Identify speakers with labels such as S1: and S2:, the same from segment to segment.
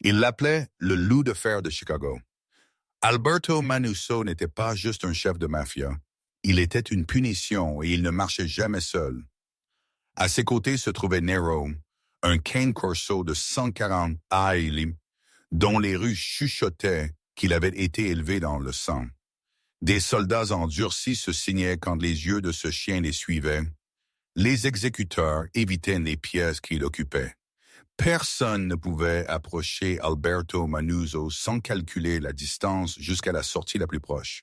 S1: Il l'appelait le loup de fer de Chicago. Alberto Manusseau n'était pas juste un chef de mafia. Il était une punition et il ne marchait jamais seul. À ses côtés se trouvait Nero, un Cane Corso de 140 aili, dont les rues chuchotaient qu'il avait été élevé dans le sang. Des soldats endurcis se signaient quand les yeux de ce chien les suivaient. Les exécuteurs évitaient les pièces qu'il occupait. Personne ne pouvait approcher Alberto Manuzzo sans calculer la distance jusqu'à la sortie la plus proche.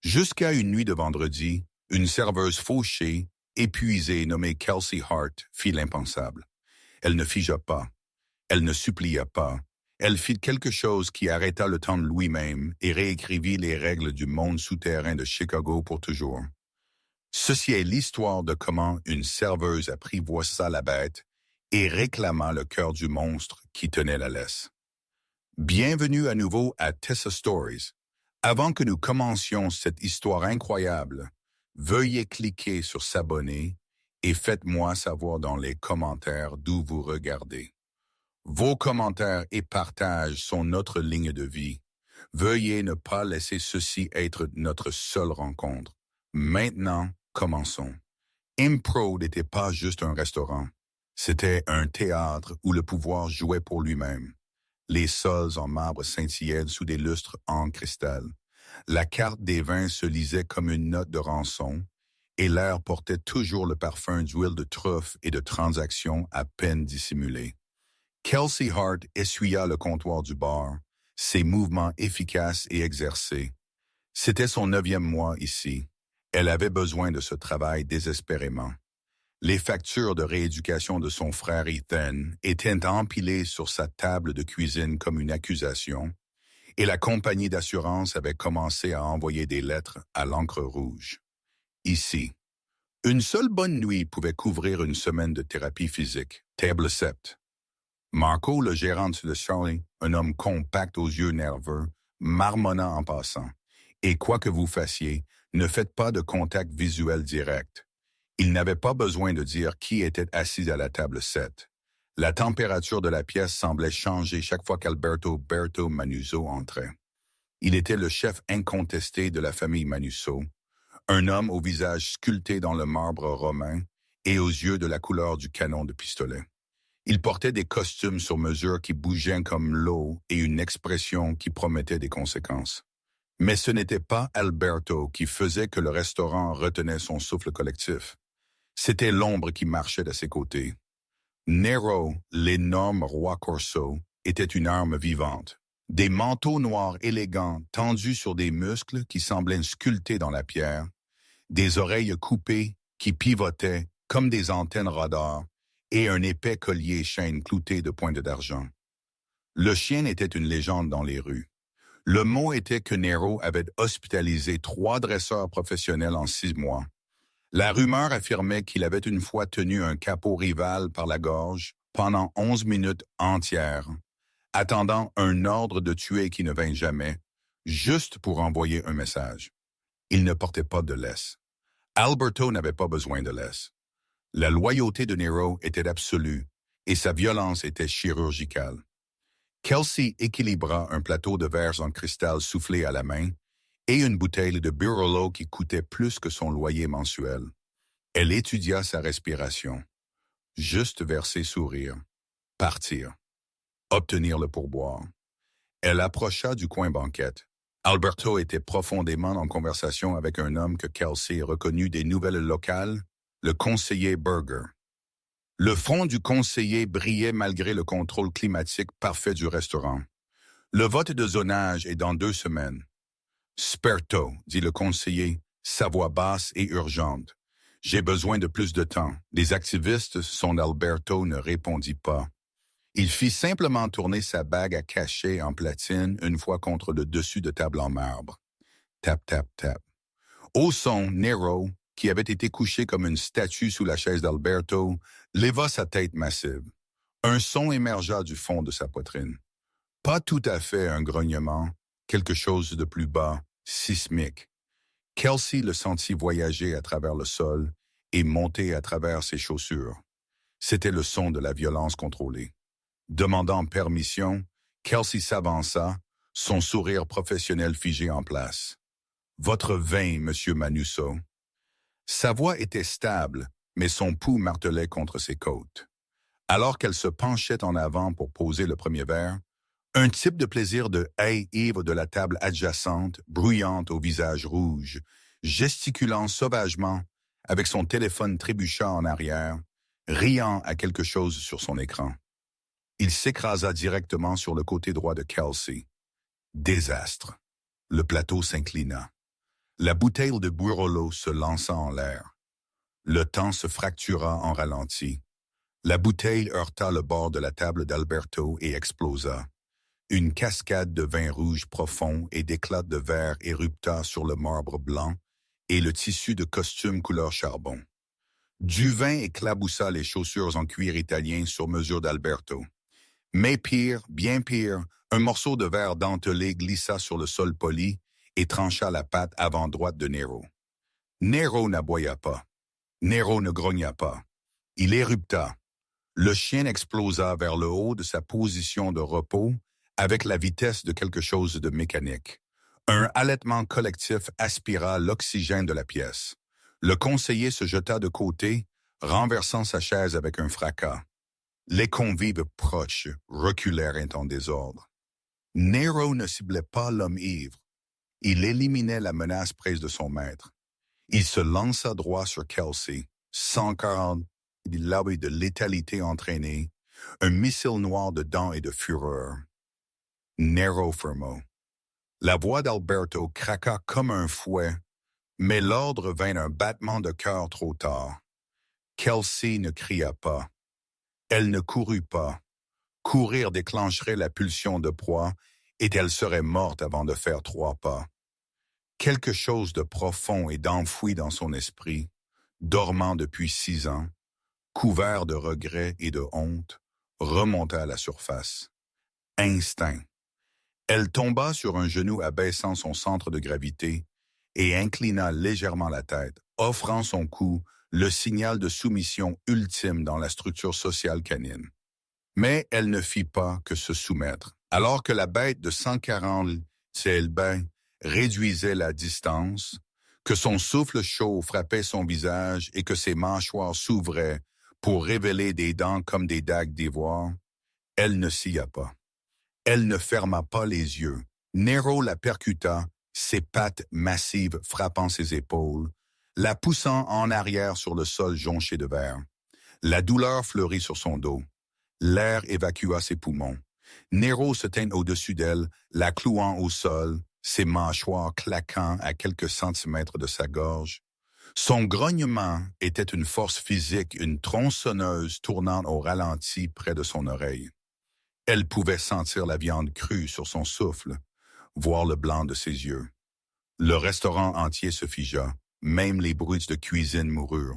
S1: Jusqu'à une nuit de vendredi, une serveuse fauchée, épuisée nommée Kelsey Hart fit l'impensable. Elle ne figea pas. Elle ne supplia pas. Elle fit quelque chose qui arrêta le temps de lui-même et réécrivit les règles du monde souterrain de Chicago pour toujours. Ceci est l'histoire de comment une serveuse apprivoisa la bête et réclama le cœur du monstre qui tenait la laisse. Bienvenue à nouveau à Tessa Stories. Avant que nous commencions cette histoire incroyable, veuillez cliquer sur s'abonner et faites-moi savoir dans les commentaires d'où vous regardez. Vos commentaires et partages sont notre ligne de vie. Veuillez ne pas laisser ceci être notre seule rencontre. Maintenant, commençons. Impro n'était pas juste un restaurant. C'était un théâtre où le pouvoir jouait pour lui-même. Les sols en marbre scintillaient sous des lustres en cristal. La carte des vins se lisait comme une note de rançon, et l'air portait toujours le parfum d'huile de truffe et de transactions à peine dissimulées. Kelsey Hart essuya le comptoir du bar, ses mouvements efficaces et exercés. C'était son 9e mois ici. Elle avait besoin de ce travail désespérément. Les factures de rééducation de son frère Ethan étaient empilées sur sa table de cuisine comme une accusation, et la compagnie d'assurance avait commencé à envoyer des lettres à l'encre rouge. Ici, une seule bonne nuit pouvait couvrir une semaine de thérapie physique, table 7. Marco, le gérant de Charlie, un homme compact aux yeux nerveux, marmonna en passant. Et quoi que vous fassiez, ne faites pas de contact visuel direct. Il n'avait pas besoin de dire qui était assis à la table 7. La température de la pièce semblait changer chaque fois qu'Alberto Berto Manuzzo entrait. Il était le chef incontesté de la famille Manuzzo, un homme au visage sculpté dans le marbre romain et aux yeux de la couleur du canon de pistolet. Il portait des costumes sur mesure qui bougeaient comme l'eau et une expression qui promettait des conséquences. Mais ce n'était pas Alberto qui faisait que le restaurant retenait son souffle collectif. C'était l'ombre qui marchait à ses côtés. Nero, l'énorme roi Corso, était une arme vivante. Des manteaux noirs élégants tendus sur des muscles qui semblaient sculptés dans la pierre, des oreilles coupées qui pivotaient comme des antennes radar, et un épais collier chaîne clouté de pointes d'argent. Le chien était une légende dans les rues. Le mot était que Nero avait hospitalisé 3 dresseurs professionnels en 6 mois. La rumeur affirmait qu'il avait une fois tenu un capot rival par la gorge pendant 11 minutes entières, attendant un ordre de tuer qui ne vint jamais, juste pour envoyer un message. Il ne portait pas de laisse. Alberto n'avait pas besoin de laisse. La loyauté de Nero était absolue et sa violence était chirurgicale. Kelsey équilibra un plateau de verres en cristal soufflé à la main et une bouteille de Birolo qui coûtait plus que son loyer mensuel. Elle étudia sa respiration. Juste verser sourire. Partir. Obtenir le pourboire. Elle approcha du coin banquette. Alberto était profondément en conversation avec un homme que Kelsey reconnut des nouvelles locales, le conseiller Berger. Le front du conseiller brillait malgré le contrôle climatique parfait du restaurant. Le vote de zonage est dans 2 semaines. Sperto, dit le conseiller, sa voix basse et urgente. J'ai besoin de plus de temps. Les activistes, son Alberto ne répondit pas. Il fit simplement tourner sa bague à cachet en platine une fois contre le dessus de table en marbre. Tap, tap, tap. Au son, Nero, qui avait été couché comme une statue sous la chaise d'Alberto, leva sa tête massive. Un son émergea du fond de sa poitrine. Pas tout à fait un grognement, quelque chose de plus bas, sismique. Kelsey le sentit voyager à travers le sol et monter à travers ses chaussures. C'était le son de la violence contrôlée. Demandant permission, Kelsey s'avança, son sourire professionnel figé en place. « Votre vin, Monsieur Manusseau. » Sa voix était stable, mais son pouls martelait contre ses côtes. Alors qu'elle se penchait en avant pour poser le premier verre, un type de plaisir de haie ivre de la table adjacente, bruyante au visage rouge, gesticulant sauvagement, avec son téléphone trébuchant en arrière, riant à quelque chose sur son écran. Il s'écrasa directement sur le côté droit de Kelsey. Désastre. Le plateau s'inclina. La bouteille de Burolo se lança en l'air. Le temps se fractura en ralenti. La bouteille heurta le bord de la table d'Alberto et explosa. Une cascade de vin rouge profond et d'éclats de verre érupta sur le marbre blanc et le tissu de costume couleur charbon. Du vin éclaboussa les chaussures en cuir italien sur mesure d'Alberto. Mais pire, bien pire, un morceau de verre dentelé glissa sur le sol poli et trancha la patte avant droite de Nero. Nero n'aboya pas. Nero ne grogna pas. Il érupta. Le chien explosa vers le haut de sa position de repos avec la vitesse de quelque chose de mécanique. Un halètement collectif aspira l'oxygène de la pièce. Le conseiller se jeta de côté, renversant sa chaise avec un fracas. Les convives proches reculèrent en désordre. Nero ne ciblait pas l'homme ivre. Il éliminait la menace prise de son maître. Il se lança droit sur Kelsey, 140 et de létalité entraînée, un missile noir de dents et de fureur. Nero fermo. La voix d'Alberto craqua comme un fouet, mais l'ordre vint d'un battement de cœur trop tard. Kelsey ne cria pas. Elle ne courut pas. Courir déclencherait la pulsion de proie et elle serait morte avant de faire 3 pas. Quelque chose de profond et d'enfoui dans son esprit, dormant depuis 6 ans, couvert de regrets et de honte, remonta à la surface. Instinct. Elle tomba sur un genou abaissant son centre de gravité et inclina légèrement la tête, offrant son cou le signal de soumission ultime dans la structure sociale canine. Mais elle ne fit pas que se soumettre. Alors que la bête de 140 Tselbain réduisait la distance, que son souffle chaud frappait son visage et que ses mâchoires s'ouvraient pour révéler des dents comme des dagues d'ivoire, elle ne sia pas. Elle ne ferma pas les yeux. Nero la percuta, ses pattes massives frappant ses épaules, la poussant en arrière sur le sol jonché de verre. La douleur fleurit sur son dos. L'air évacua ses poumons. Nero se tint au-dessus d'elle, la clouant au sol, ses mâchoires claquant à quelques centimètres de sa gorge. Son grognement était une force physique, une tronçonneuse tournant au ralenti près de son oreille. Elle pouvait sentir la viande crue sur son souffle, voir le blanc de ses yeux. Le restaurant entier se figea, même les bruits de cuisine moururent.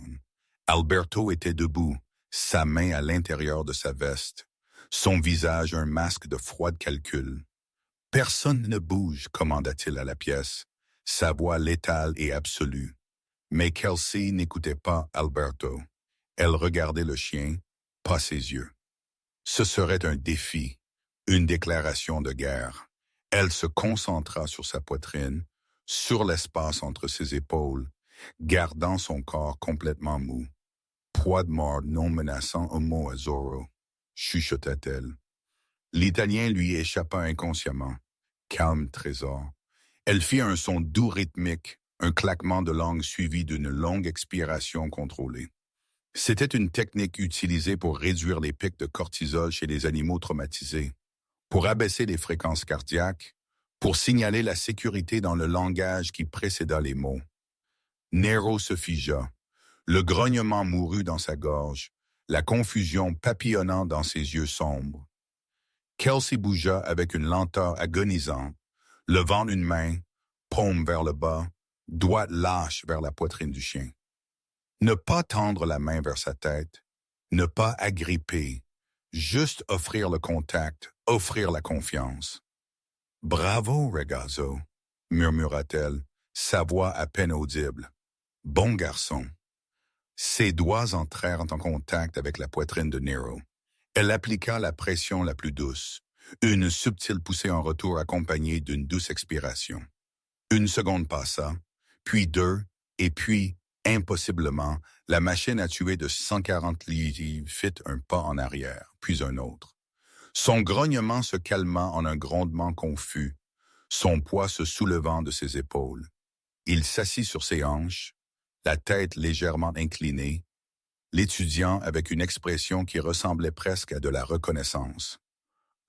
S1: Alberto était debout, sa main à l'intérieur de sa veste, son visage un masque de froid calcul. « Personne ne bouge », commanda-t-il à la pièce, sa voix létale et absolue. Mais Kelsey n'écoutait pas Alberto. Elle regardait le chien, pas ses yeux. Ce serait un défi, une déclaration de guerre. Elle se concentra sur sa poitrine, sur l'espace entre ses épaules, gardant son corps complètement mou. Poids de mort non menaçant un mot à Zorro, chuchota-t-elle. L'Italien lui échappa inconsciemment. Calme trésor. Elle fit un son doux rythmique, un claquement de langue suivi d'une longue expiration contrôlée. C'était une technique utilisée pour réduire les pics de cortisol chez les animaux traumatisés, pour abaisser les fréquences cardiaques, pour signaler la sécurité dans le langage qui précéda les mots. Nero se figea. Le grognement mourut dans sa gorge, la confusion papillonnant dans ses yeux sombres. Kelsey bougea avec une lenteur agonisante, levant une main, paume vers le bas, doigt lâche vers la poitrine du chien. Ne pas tendre la main vers sa tête, ne pas agripper, juste offrir le contact, offrir la confiance. « Bravo, ragazzo » murmura-t-elle, sa voix à peine audible. « Bon garçon ». Ses doigts entrèrent en contact avec la poitrine de Nero. Elle appliqua la pression la plus douce, Une subtile poussée en retour accompagnée d'une douce expiration. Une seconde passa, puis deux, et puis, impossiblement, la machine à tuer de 140 livres fit un pas en arrière, puis un autre. Son grognement se calma en un grondement confus, son poids se soulevant de ses épaules. Il s'assit sur ses hanches, la tête légèrement inclinée, l'étudiant avec une expression qui ressemblait presque à de la reconnaissance.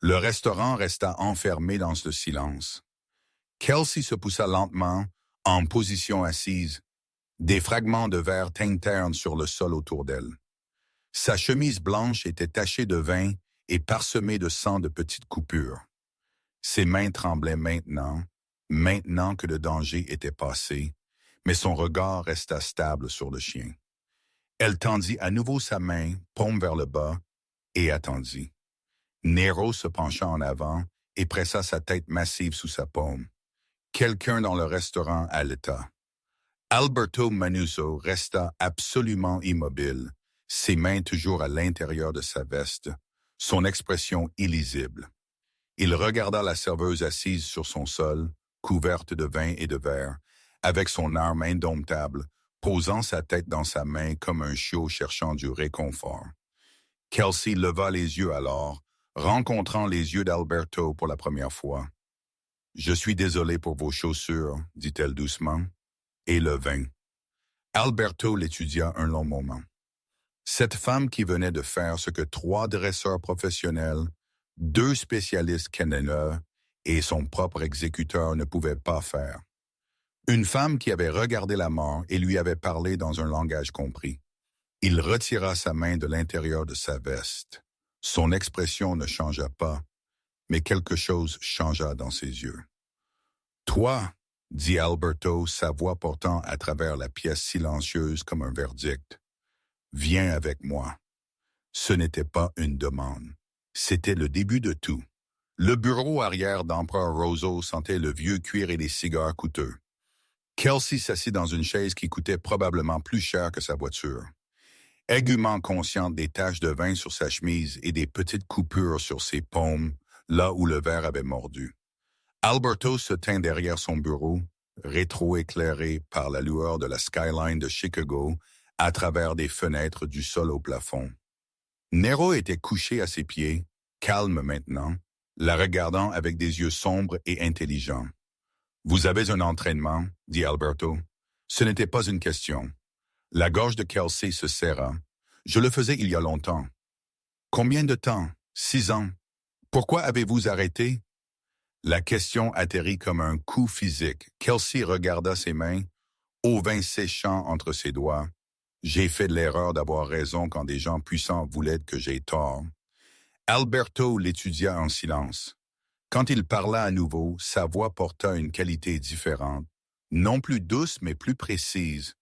S1: Le restaurant resta enfermé dans ce silence. Kelsey se poussa lentement, en position assise. Des fragments de verre tintèrent sur le sol autour d'elle. Sa chemise blanche était tachée de vin et parsemée de sang de petites coupures. Ses mains tremblaient maintenant que le danger était passé, mais son regard resta stable sur le chien. Elle tendit à nouveau sa main, paume vers le bas, et attendit. Nero se pencha en avant et pressa sa tête massive sous sa paume. Quelqu'un dans le restaurant haleta. Alberto Manuzzo resta absolument immobile, ses mains toujours à l'intérieur de sa veste, son expression illisible. Il regarda la serveuse assise sur son sol, couverte de vin et de verre, avec son arme indomptable, posant sa tête dans sa main comme un chiot cherchant du réconfort. Kelsey leva les yeux alors, rencontrant les yeux d'Alberto pour la première fois. « Je suis désolé pour vos chaussures, dit-elle doucement. Et le vin. » Alberto l'étudia un long moment. Cette femme qui venait de faire ce que 3 dresseurs professionnels, 2 spécialistes kennelers et son propre exécuteur ne pouvaient pas faire. Une femme qui avait regardé la mort et lui avait parlé dans un langage compris. Il retira sa main de l'intérieur de sa veste. Son expression ne changea pas, mais quelque chose changea dans ses yeux. « Toi, » dit Alberto, sa voix portant à travers la pièce silencieuse comme un verdict. « Viens avec moi. » Ce n'était pas une demande. C'était le début de tout. Le bureau arrière d'Empereur Rosso sentait le vieux cuir et les cigares coûteux. Kelsey s'assit dans une chaise qui coûtait probablement plus cher que sa voiture. Aiguement consciente des taches de vin sur sa chemise et des petites coupures sur ses paumes, là où le verre avait mordu. Alberto se tint derrière son bureau, rétro-éclairé par la lueur de la skyline de Chicago à travers des fenêtres du sol au plafond. Nero était couché à ses pieds, calme maintenant, la regardant avec des yeux sombres et intelligents. « Vous avez un entraînement, » dit Alberto. Ce n'était pas une question. La gorge de Kelsey se serra. « Je le faisais il y a longtemps. »« Combien de temps? 6 ans. Pourquoi avez-vous arrêté? » La question atterrit comme un coup physique. Kelsey regarda ses mains, au vin séchant entre ses doigts. « J'ai fait de l'erreur d'avoir raison quand des gens puissants voulaient que j'aie tort. » Alberto l'étudia en silence. Quand il parla à nouveau, sa voix porta une qualité différente, non plus douce mais plus précise,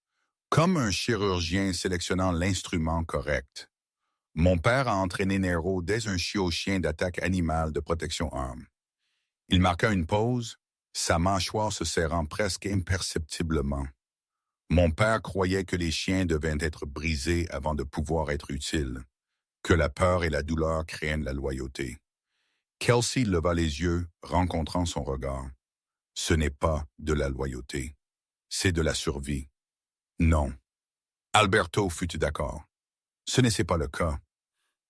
S1: comme un chirurgien sélectionnant l'instrument correct. Mon père a entraîné Nero dès un chiot chien d'attaque animale de protection arme. Il marqua une pause, sa mâchoire se serrant presque imperceptiblement. Mon père croyait que les chiens devaient être brisés avant de pouvoir être utiles, que la peur et la douleur craignent la loyauté. Kelsey leva les yeux, rencontrant son regard. Ce n'est pas de la loyauté, c'est de la survie. Non. Alberto fut d'accord. Ce n'était pas le cas.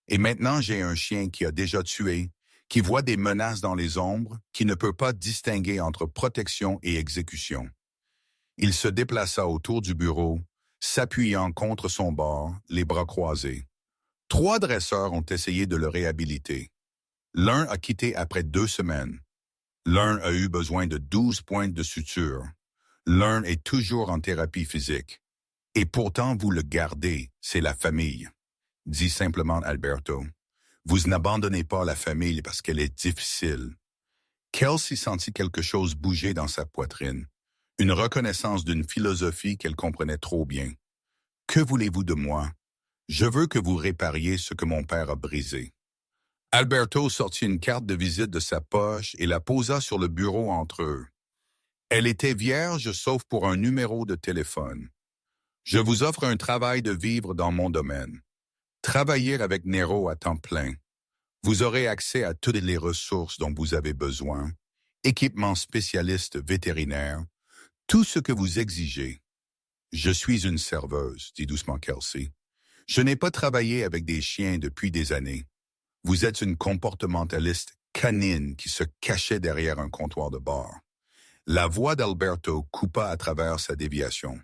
S1: Et maintenant j'ai un chien qui a déjà tué, qui voit des menaces dans les ombres, qui ne peut pas distinguer entre protection et exécution. Il se déplaça autour du bureau, s'appuyant contre son bord, les bras croisés. 3 dresseurs ont essayé de le réhabiliter. L'un a quitté après 2 semaines. L'un a eu besoin de 12 pointes de suture. L'un est toujours en thérapie physique. Et pourtant vous le gardez, c'est la famille, dit simplement Alberto. Vous n'abandonnez pas la famille parce qu'elle est difficile. Kelsey sentit quelque chose bouger dans sa poitrine, une reconnaissance d'une philosophie qu'elle comprenait trop bien. Que voulez-vous de moi? Je veux que vous répariez ce que mon père a brisé. Alberto sortit une carte de visite de sa poche et la posa sur le bureau entre eux. Elle était vierge sauf pour un numéro de téléphone. Je vous offre un travail de vivre dans mon domaine. Travailler avec Nero à temps plein. Vous aurez accès à toutes les ressources dont vous avez besoin, équipements spécialistes vétérinaires, tout ce que vous exigez. Je suis une serveuse, dit doucement Kelsey. Je n'ai pas travaillé avec des chiens depuis des années. Vous êtes une comportementaliste canine qui se cachait derrière un comptoir de bar. La voix d'Alberto coupa à travers sa déviation.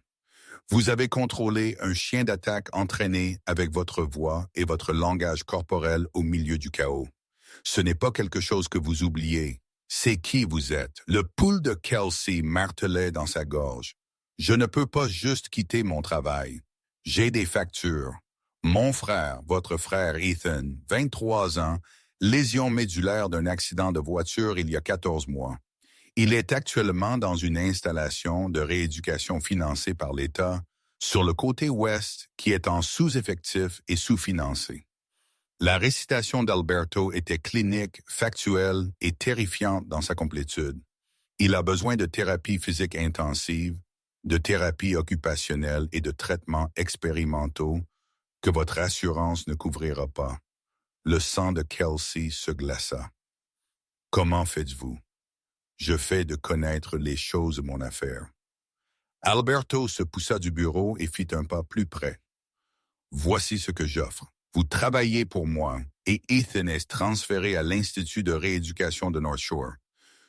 S1: Vous avez contrôlé un chien d'attaque entraîné avec votre voix et votre langage corporel au milieu du chaos. Ce n'est pas quelque chose que vous oubliez. C'est qui vous êtes. Le pouls de Kelsey martelait dans sa gorge. Je ne peux pas juste quitter mon travail. J'ai des factures. Mon frère, votre frère Ethan, 23 ans, lésion médulaire d'un accident de voiture il y a 14 mois. Il est actuellement dans une installation de rééducation financée par l'État sur le côté ouest qui est en sous-effectif et sous-financé. La récitation d'Alberto était clinique, factuelle et terrifiante dans sa complétude. Il a besoin de thérapie physique intensive, de thérapie occupationnelle et de traitements expérimentaux que votre assurance ne couvrira pas. Le sang de Kelsey se glaça. Comment faites-vous? Je fais de connaître les choses de mon affaire. Alberto se poussa du bureau et fit un pas plus près. Voici ce que j'offre. Vous travaillez pour moi et Ethan est transféré à l'Institut de rééducation de North Shore.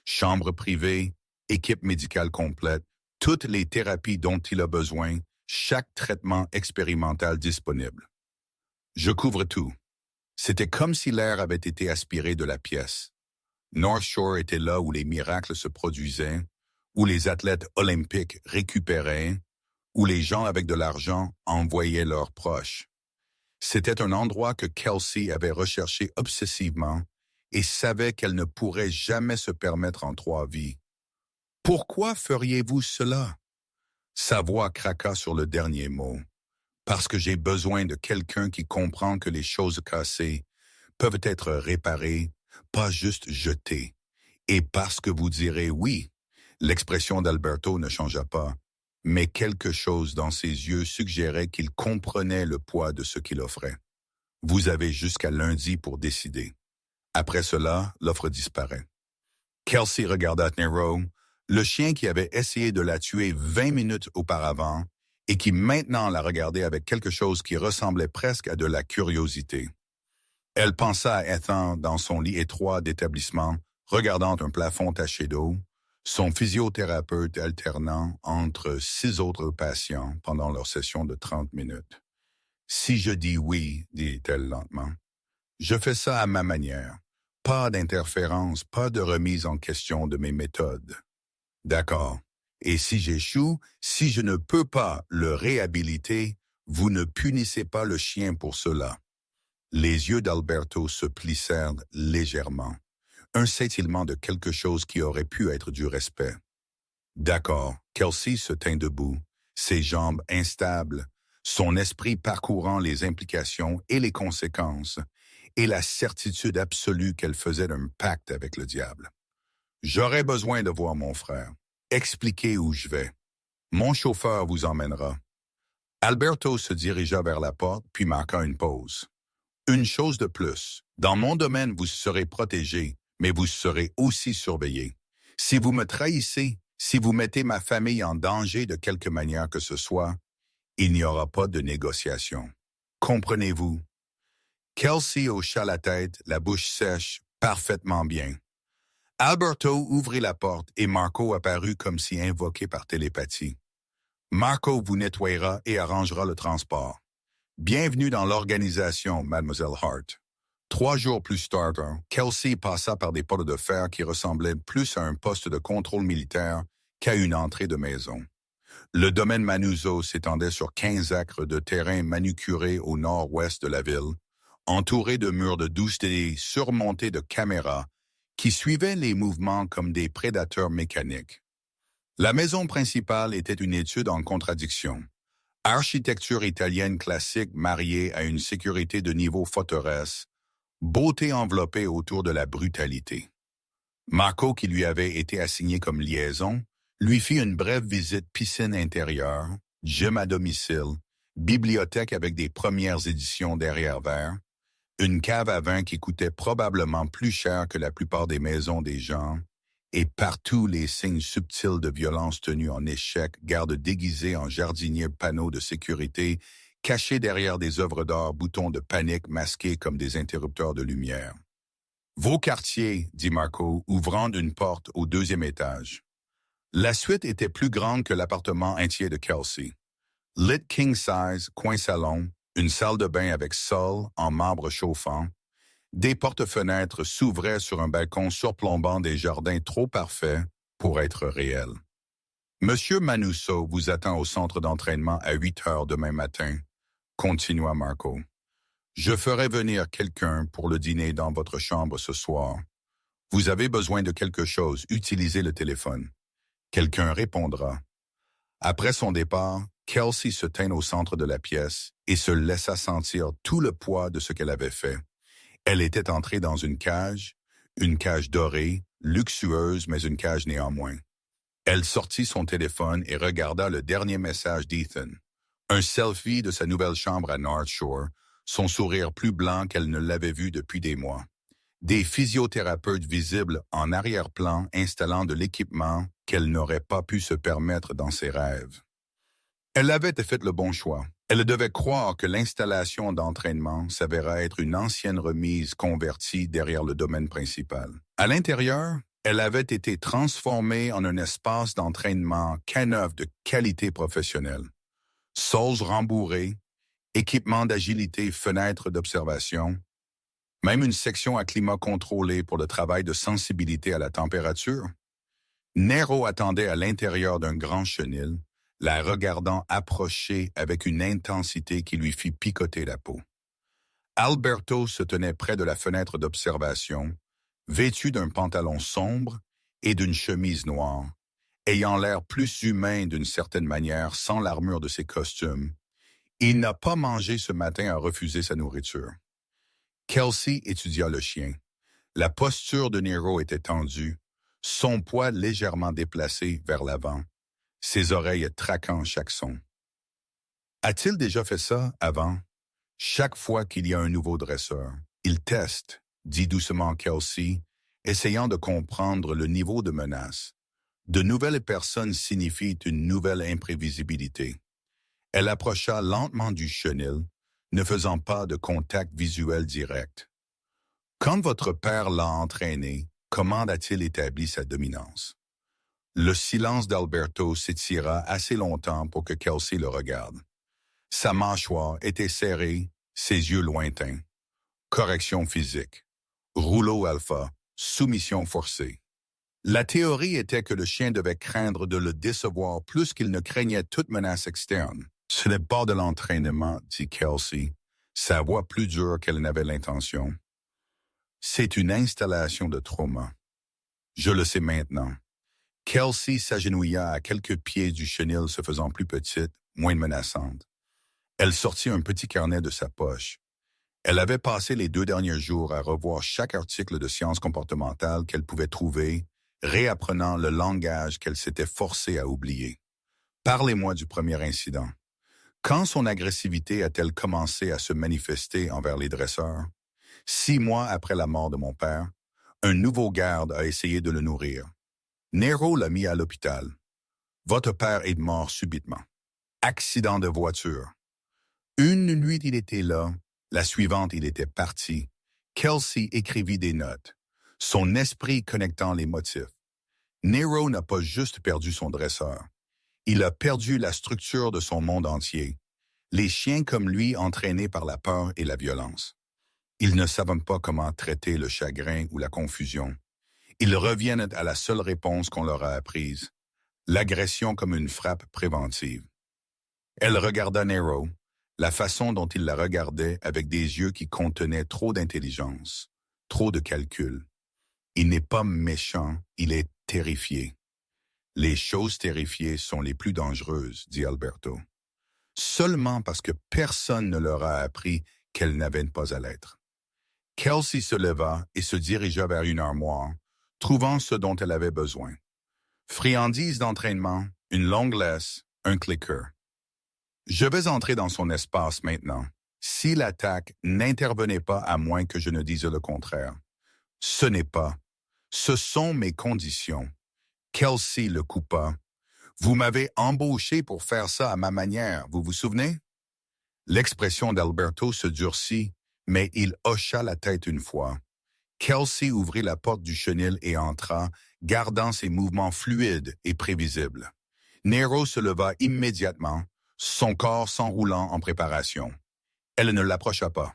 S1: Chambre privée, équipe médicale complète, toutes les thérapies dont il a besoin, chaque traitement expérimental disponible. Je couvre tout. C'était comme si l'air avait été aspiré de la pièce. North Shore était là où les miracles se produisaient, où les athlètes olympiques récupéraient, où les gens avec de l'argent envoyaient leurs proches. C'était un endroit que Kelsey avait recherché obsessivement et savait qu'elle ne pourrait jamais se permettre en 3 vies. « Pourquoi feriez-vous cela? » Sa voix craqua sur le dernier mot. « Parce que j'ai besoin de quelqu'un qui comprend que les choses cassées peuvent être réparées, pas juste jetées. Et parce que vous direz oui. » L'expression d'Alberto ne changea pas, mais quelque chose dans ses yeux suggérait qu'il comprenait le poids de ce qu'il offrait. Vous avez jusqu'à lundi pour décider. Après cela, l'offre disparaît. Kelsey regarda Nero, le chien qui avait essayé de la tuer 20 minutes auparavant et qui maintenant la regardait avec quelque chose qui ressemblait presque à de la curiosité. Elle pensa à Ethan dans son lit étroit d'établissement, regardant un plafond taché d'eau, son physiothérapeute alternant entre 6 autres patients pendant leur session de 30 minutes. « Si je dis oui, dit-elle lentement, je fais ça à ma manière. Pas d'interférence, pas de remise en question de mes méthodes. D'accord. Et si j'échoue, si je ne peux pas le réhabiliter, vous ne punissez pas le chien pour cela. » Les yeux d'Alberto se plissèrent légèrement. Un scintillement de quelque chose qui aurait pu être du respect. D'accord, Kelsey se tint debout, ses jambes instables, son esprit parcourant les implications et les conséquences, et la certitude absolue qu'elle faisait un pacte avec le diable. J'aurais besoin de voir mon frère. Expliquez où je vais. Mon chauffeur vous emmènera. Alberto se dirigea vers la porte, puis marqua une pause. Une chose de plus, dans mon domaine, vous serez protégé, mais vous serez aussi surveillé. Si vous me trahissez, si vous mettez ma famille en danger de quelque manière que ce soit, il n'y aura pas de négociation. Comprenez-vous? Kelsey hocha la tête, la bouche sèche, parfaitement bien. Alberto ouvrit la porte et Marco apparut comme si invoqué par télépathie. Marco vous nettoyera et arrangera le transport. Bienvenue dans l'organisation, Mademoiselle Hart. 3 jours plus tard, Kelsey passa par des portes de fer qui ressemblaient plus à un poste de contrôle militaire qu'à une entrée de maison. Le domaine Manuzzo s'étendait sur 15 acres de terrain manucuré au nord-ouest de la ville, entouré de murs de 12 et surmontés de caméras qui suivaient les mouvements comme des prédateurs mécaniques. La maison principale était une étude en contradiction. Architecture italienne classique mariée à une sécurité de niveau forteresse, beauté enveloppée autour de la brutalité. Marco, qui lui avait été assigné comme liaison, lui fit une brève visite piscine intérieure, gym à domicile, bibliothèque avec des premières éditions derrière verre, Une cave à vin qui coûtait probablement plus cher que la plupart des maisons des gens, et partout les signes subtils de violence tenus en échec, gardes déguisés en jardiniers, panneaux de sécurité, cachés derrière des œuvres d'art, boutons de panique masqués comme des interrupteurs de lumière. Vos quartiers, dit Marco, ouvrant une porte au deuxième étage. La suite était plus grande que l'appartement entier de Kelsey. Lit king size, coin salon, une salle de bain avec sol en marbre chauffant, des porte-fenêtres s'ouvraient sur un balcon surplombant des jardins trop parfaits pour être réels. Monsieur Manousso vous attend au centre d'entraînement à 8 heures demain matin, continua Marco. Je ferai venir quelqu'un pour le dîner dans votre chambre ce soir. Vous avez besoin de quelque chose, utilisez le téléphone. Quelqu'un répondra. Après son départ, Kelsey se tint au centre de la pièce et se laissa sentir tout le poids de ce qu'elle avait fait. Elle était entrée dans une cage dorée, luxueuse, mais une cage néanmoins. Elle sortit son téléphone et regarda le dernier message d'Ethan. Un selfie de sa nouvelle chambre à North Shore, son sourire plus blanc qu'elle ne l'avait vu depuis des mois. Des physiothérapeutes visibles en arrière-plan installant de l'équipement qu'elle n'aurait pas pu se permettre dans ses rêves. Elle avait fait le bon choix. Elle devait croire que l'installation d'entraînement s'avéra être une ancienne remise convertie derrière le domaine principal. À l'intérieur, elle avait été transformée en un espace d'entraînement K9 de qualité professionnelle. Sols rembourrés, équipements d'agilité, fenêtres d'observation, même une section à climat contrôlé pour le travail de sensibilité à la température. Nero attendait à l'intérieur d'un grand chenil, la regardant approcher avec une intensité qui lui fit picoter la peau. Alberto se tenait près de la fenêtre d'observation, vêtu d'un pantalon sombre et d'une chemise noire, ayant l'air plus humain d'une certaine manière sans l'armure de ses costumes. Il n'a pas mangé ce matin à refuser sa nourriture. Kelsey étudia le chien. La posture de Nero était tendue, son poids légèrement déplacé vers l'avant, ses oreilles traquant chaque son. A-t-il déjà fait ça avant? Chaque fois qu'il y a un nouveau dresseur, il teste, dit doucement Kelsey, essayant de comprendre le niveau de menace. De nouvelles personnes signifient une nouvelle imprévisibilité. Elle approcha lentement du chenil, ne faisant pas de contact visuel direct. Quand votre père l'a entraîné, comment a-t-il établi sa dominance? Le silence d'Alberto s'étira assez longtemps pour que Kelsey le regarde. Sa mâchoire était serrée, ses yeux lointains. Correction physique. Rouleau alpha. Soumission forcée. La théorie était que le chien devait craindre de le décevoir plus qu'il ne craignait toute menace externe. Ce n'est pas de l'entraînement, dit Kelsey, sa voix plus dure qu'elle n'avait l'intention. C'est une installation de trauma. Je le sais maintenant. Kelsey s'agenouilla à quelques pieds du chenil se faisant plus petite, moins menaçante. Elle sortit un petit carnet de sa poche. Elle avait passé les 2 derniers jours à revoir chaque article de sciences comportementales qu'elle pouvait trouver, réapprenant le langage qu'elle s'était forcée à oublier. Parlez-moi du premier incident. Quand son agressivité a-t-elle commencé à se manifester envers les dresseurs? 6 mois après la mort de mon père, un nouveau garde a essayé de le nourrir. Nero l'a mis à l'hôpital. Votre père est mort subitement. Accident de voiture. Une nuit, il était là. La suivante, il était parti. Kelsey écrivit des notes, son esprit connectant les motifs. Nero n'a pas juste perdu son dresseur. Il a perdu la structure de son monde entier. Les chiens comme lui entraînés par la peur et la violence. Ils ne savent pas comment traiter le chagrin ou la confusion. Ils reviennent à la seule réponse qu'on leur a apprise, l'agression comme une frappe préventive. Elle regarda Nero, la façon dont il la regardait avec des yeux qui contenaient trop d'intelligence, trop de calcul. Il n'est pas méchant, il est terrifié. Les choses terrifiées sont les plus dangereuses, dit Alberto. Seulement parce que personne ne leur a appris qu'elles n'avaient pas à l'être. Kelsey se leva et se dirigea vers une armoire, trouvant ce dont elle avait besoin. Friandises d'entraînement, une longue laisse, un clicker. Je vais entrer dans son espace maintenant. Si l'attaque n'intervenait pas à moins que je ne dise le contraire. Ce n'est pas. Ce sont mes conditions. Kelsey le coupa. Vous m'avez embauché pour faire ça à ma manière, vous vous souvenez? L'expression d'Alberto se durcit, mais il hocha la tête une fois. Kelsey ouvrit la porte du chenil et entra, gardant ses mouvements fluides et prévisibles. Nero se leva immédiatement, son corps s'enroulant en préparation. Elle ne l'approcha pas.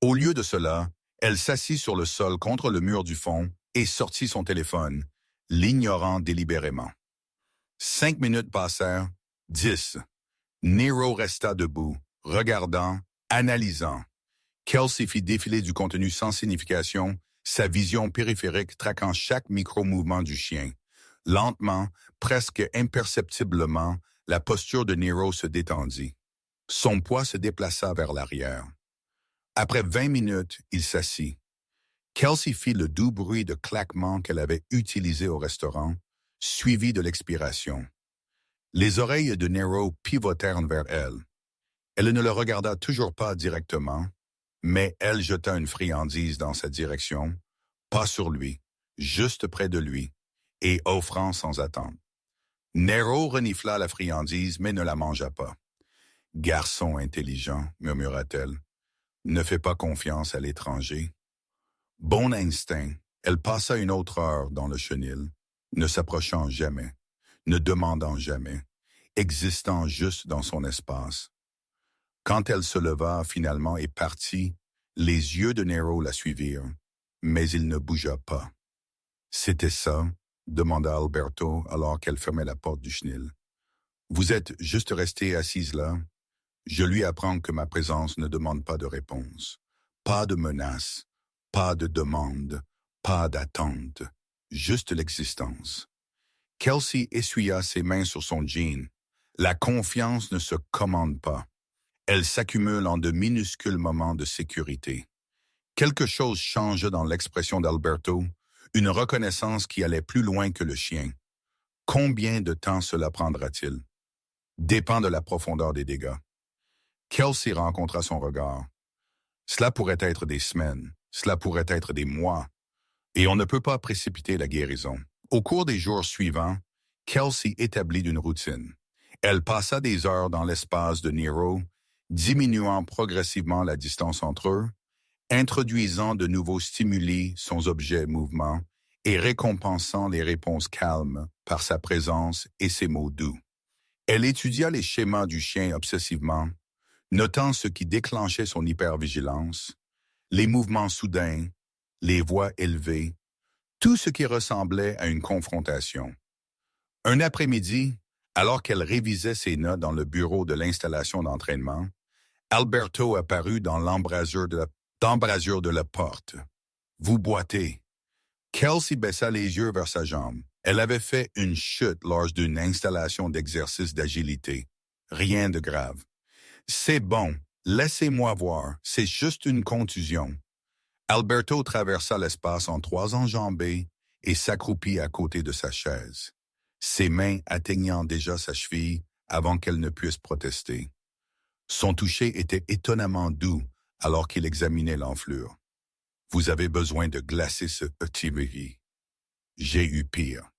S1: Au lieu de cela, elle s'assit sur le sol contre le mur du fond et sortit son téléphone, l'ignorant délibérément. 5 minutes passèrent, 10. Nero resta debout, regardant, analysant. Kelsey fit défiler du contenu sans signification, sa vision périphérique traquant chaque micro-mouvement du chien. Lentement, presque imperceptiblement, la posture de Nero se détendit. Son poids se déplaça vers l'arrière. Après 20 minutes, il s'assit. Kelsey fit le doux bruit de claquement qu'elle avait utilisé au restaurant, suivi de l'expiration. Les oreilles de Nero pivotèrent vers elle. Elle ne le regarda toujours pas directement, mais elle jeta une friandise dans sa direction, pas sur lui, juste près de lui, et offrant sans attendre. Nero renifla la friandise, mais ne la mangea pas. « Garçon intelligent », murmura-t-elle, « ne fais pas confiance à l'étranger. » Bon instinct, elle passa une autre heure dans le chenil, ne s'approchant jamais, ne demandant jamais, existant juste dans son espace. Quand elle se leva finalement et partit, les yeux de Nero la suivirent, mais il ne bougea pas. « C'était ça ?» demanda Alberto alors qu'elle fermait la porte du chenil. « Vous êtes juste restée assise là? Je lui apprends que ma présence ne demande pas de réponse, pas de menace, pas de demande, pas d'attente, juste l'existence. » Kelsey essuya ses mains sur son jean. La confiance ne se commande pas. Elle s'accumule en de minuscules moments de sécurité. Quelque chose change dans l'expression d'Alberto, une reconnaissance qui allait plus loin que le chien. Combien de temps cela prendra-t-il? Dépend de la profondeur des dégâts. Kelsey rencontra son regard. Cela pourrait être des semaines, cela pourrait être des mois, et on ne peut pas précipiter la guérison. Au cours des jours suivants, Kelsey établit une routine. Elle passa des heures dans l'espace de Nero, diminuant progressivement la distance entre eux, introduisant de nouveaux stimuli, son objet mouvement, et récompensant les réponses calmes par sa présence et ses mots doux. Elle étudia les schémas du chien obsessivement, notant ce qui déclenchait son hypervigilance, les mouvements soudains, les voix élevées, tout ce qui ressemblait à une confrontation. Un après-midi, alors qu'elle révisait ses notes dans le bureau de l'installation d'entraînement, Alberto apparut dans l'embrasure de la porte. « Vous boitez. » Kelsey baissa les yeux vers sa jambe. Elle avait fait une chute lors d'une installation d'exercice d'agilité. Rien de grave. « C'est bon, laissez-moi voir, c'est juste une contusion. » Alberto traversa l'espace en 3 enjambées et s'accroupit à côté de sa chaise, ses mains atteignant déjà sa cheville avant qu'elle ne puisse protester. Son toucher était étonnamment doux alors qu'il examinait l'enflure. « Vous avez besoin de glacer ce petit bébé. » « J'ai eu pire.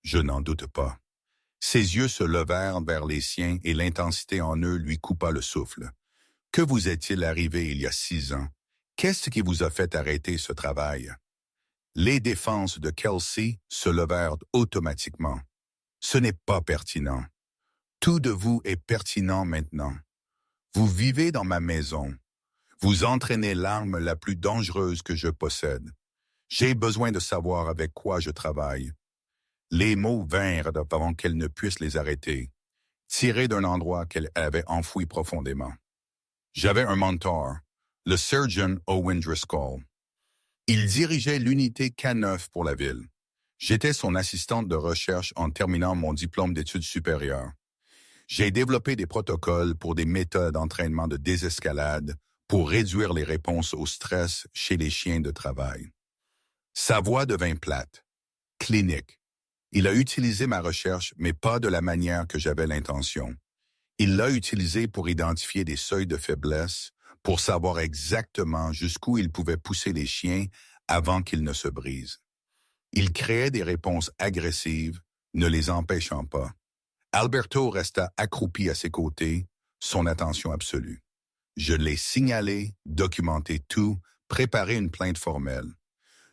S1: Je n'en doute pas. » Ses yeux se levèrent vers les siens et l'intensité en eux lui coupa le souffle. « Que vous est-il arrivé il y a 6 ans? Qu'est-ce qui vous a fait arrêter ce travail? » Les défenses de Kelsey se levèrent automatiquement. « Ce n'est pas pertinent. Tout de vous est pertinent maintenant. Vous vivez dans ma maison. Vous entraînez l'arme la plus dangereuse que je possède. J'ai besoin de savoir avec quoi je travaille. » Les mots vinrent avant qu'elle ne puisse les arrêter, tirés d'un endroit qu'elle avait enfoui profondément. J'avais un mentor, le Surgeon Owen Driscoll. Il dirigeait l'unité K9 pour la ville. J'étais son assistante de recherche en terminant mon diplôme d'études supérieures. J'ai développé des protocoles pour des méthodes d'entraînement de désescalade pour réduire les réponses au stress chez les chiens de travail. Sa voix devint plate, clinique. Il a utilisé ma recherche, mais pas de la manière que j'avais l'intention. Il l'a utilisée pour identifier des seuils de faiblesse, pour savoir exactement jusqu'où il pouvait pousser les chiens avant qu'ils ne se brisent. Il créait des réponses agressives, ne les empêchant pas. Alberto resta accroupi à ses côtés, son attention absolue. Je l'ai signalé, documenté tout, préparé une plainte formelle.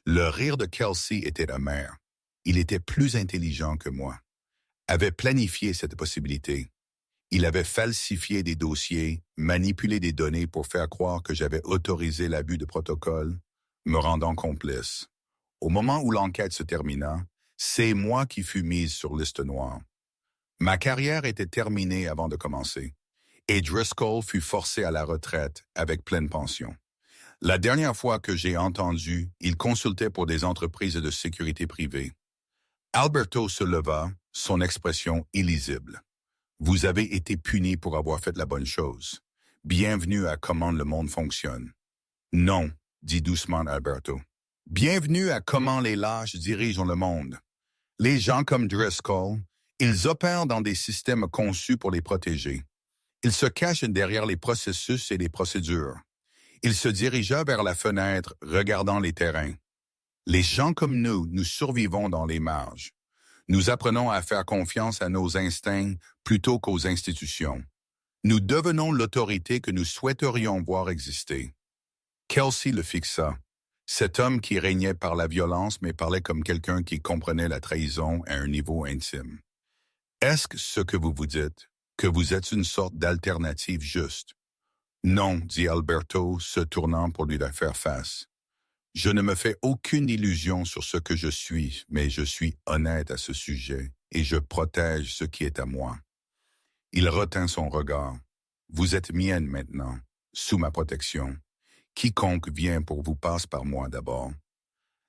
S1: Le rire de Kelsey était amer. Il était plus intelligent que moi. Avait planifié cette possibilité. Il avait falsifié des dossiers, manipulé des données pour faire croire que j'avais autorisé l'abus de protocole, me rendant complice. Au moment où l'enquête se termina, c'est moi qui fus mise sur liste noire. Ma carrière était terminée avant de commencer, et Driscoll fut forcé à la retraite avec pleine pension. La dernière fois que j'ai entendu, il consultait pour des entreprises de sécurité privée. Alberto se leva, son expression illisible. Vous avez été puni pour avoir fait la bonne chose. Bienvenue à comment le monde fonctionne. Non, dit doucement Alberto. Bienvenue à comment les lâches dirigent le monde. Les gens comme Driscoll, ils opèrent dans des systèmes conçus pour les protéger. Ils se cachent derrière les processus et les procédures. Il se dirigea vers la fenêtre, regardant les terrains. Les gens comme nous survivons dans les marges. Nous apprenons à faire confiance à nos instincts plutôt qu'aux institutions. Nous devenons l'autorité que nous souhaiterions voir exister. Kelsey le fixa. Cet homme qui régnait par la violence mais parlait comme quelqu'un qui comprenait la trahison à un niveau intime. Est-ce que ce que vous vous dites, que vous êtes une sorte d'alternative juste? Non, dit Alberto, se tournant pour lui faire face. Je ne me fais aucune illusion sur ce que je suis, mais je suis honnête à ce sujet et je protège ce qui est à moi. Il retint son regard. Vous êtes mienne maintenant, sous ma protection. Quiconque vient pour vous passe par moi d'abord.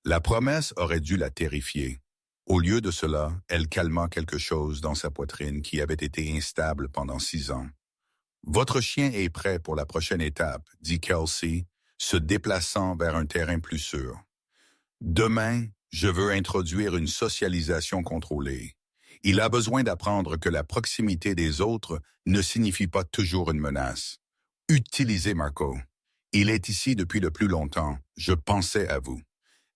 S1: La promesse aurait dû la terrifier. Au lieu de cela, elle calma quelque chose dans sa poitrine qui avait été instable pendant 6 ans. Votre chien est prêt pour la prochaine étape, dit Kelsey, se déplaçant vers un terrain plus sûr. Demain, je veux introduire une socialisation contrôlée. Il a besoin d'apprendre que la proximité des autres ne signifie pas toujours une menace. Utilisez Marco. Il est ici depuis le plus longtemps. Je pensais à vous.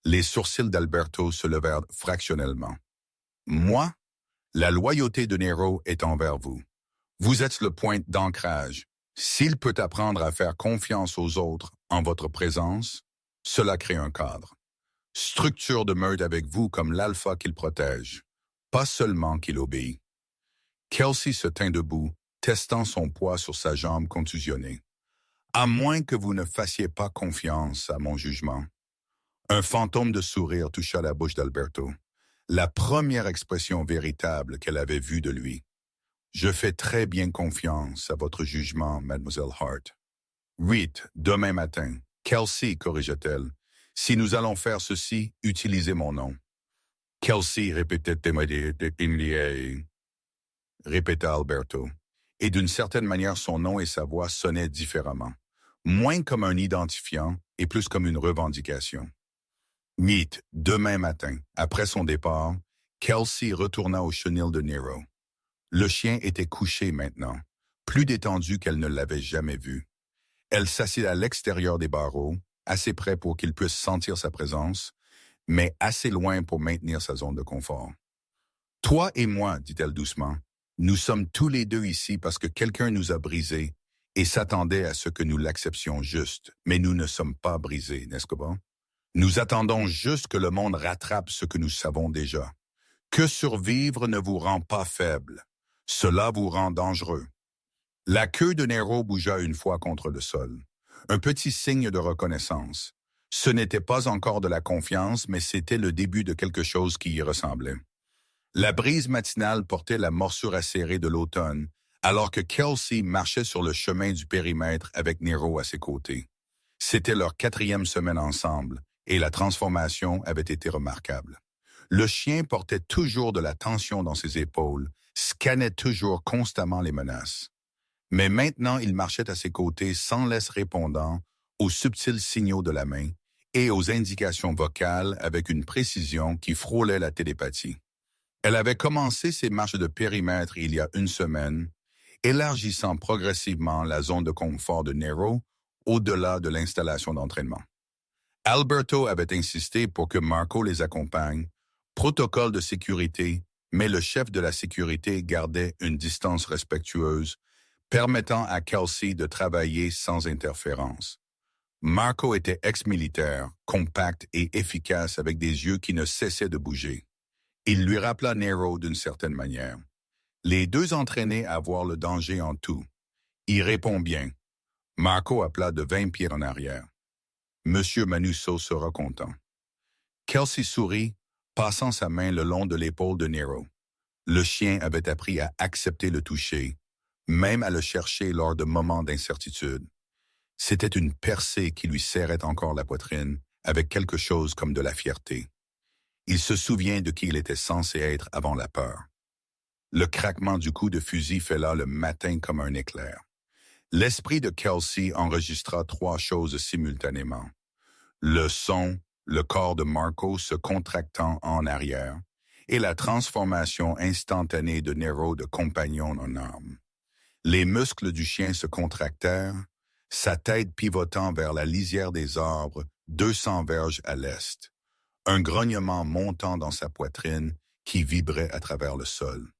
S1: Les sourcils d'Alberto se levèrent fractionnellement. Moi? La loyauté de Nero est envers vous. Vous êtes le point d'ancrage. S'il peut apprendre à faire confiance aux autres en votre présence, cela crée un cadre. Structure de meute avec vous comme l'alpha qu'il protège, pas seulement qu'il obéit. Kelsey se tint debout, testant son poids sur sa jambe contusionnée. À moins que vous ne fassiez pas confiance à mon jugement. Un fantôme de sourire toucha la bouche d'Alberto, la première expression véritable qu'elle avait vue de lui. Je fais très bien confiance à votre jugement, mademoiselle Hart. 8. Demain matin. Kelsey, corrigea-t-elle. Si nous allons faire ceci, utilisez mon nom. Kelsey, répéta Alberto. Et d'une certaine manière, son nom et sa voix sonnaient différemment. Moins comme un identifiant et plus comme une revendication. 8. Demain matin, après son départ, Kelsey retourna au chenil de Nero. Le chien était couché maintenant, plus détendu qu'elle ne l'avait jamais vu. Elle s'assit à l'extérieur des barreaux, assez près pour qu'il puisse sentir sa présence, mais assez loin pour maintenir sa zone de confort. « Toi et moi, dit-elle doucement, nous sommes tous les deux ici parce que quelqu'un nous a brisés et s'attendait à ce que nous l'acceptions juste, mais nous ne sommes pas brisés, n'est-ce pas? Nous attendons juste que le monde rattrape ce que nous savons déjà. Que survivre ne vous rend pas faible. Cela vous rend dangereux. » La queue de Nero bougea une fois contre le sol. Un petit signe de reconnaissance. Ce n'était pas encore de la confiance, mais c'était le début de quelque chose qui y ressemblait. La brise matinale portait la morsure acérée de l'automne, alors que Kelsey marchait sur le chemin du périmètre avec Nero à ses côtés. C'était leur 4e semaine ensemble, et la transformation avait été remarquable. Le chien portait toujours de la tension dans ses épaules, scannait toujours constamment les menaces. Mais maintenant, il marchait à ses côtés sans laisse répondant aux subtils signaux de la main et aux indications vocales avec une précision qui frôlait la télépathie. Elle avait commencé ses marches de périmètre il y a 1 semaine, élargissant progressivement la zone de confort de Nero au-delà de l'installation d'entraînement. Alberto avait insisté pour que Marco les accompagne, protocole de sécurité, mais le chef de la sécurité gardait une distance respectueuse, permettant à Kelsey de travailler sans interférence. Marco était ex-militaire, compact et efficace avec des yeux qui ne cessaient de bouger. Il lui rappela Nero d'une certaine manière. Les deux entraînés à voir le danger en tout. Il répond bien. Marco appela de 20 pieds en arrière. Monsieur Manusseau sera content. Kelsey sourit, passant sa main le long de l'épaule de Nero. Le chien avait appris à accepter le toucher, même à le chercher lors de moments d'incertitude. C'était une percée qui lui serrait encore la poitrine, avec quelque chose comme de la fierté. Il se souvient de qui il était censé être avant la peur. Le craquement du coup de fusil fait là le matin comme un éclair. L'esprit de Kelsey enregistra 3 choses simultanément. Le son, le corps de Marco se contractant en arrière, et la transformation instantanée de Nero de compagnon en arme. Les muscles du chien se contractèrent, sa tête pivotant vers la lisière des arbres, 200 verges à l'est. Un grognement montant dans sa poitrine qui vibrait à travers le sol.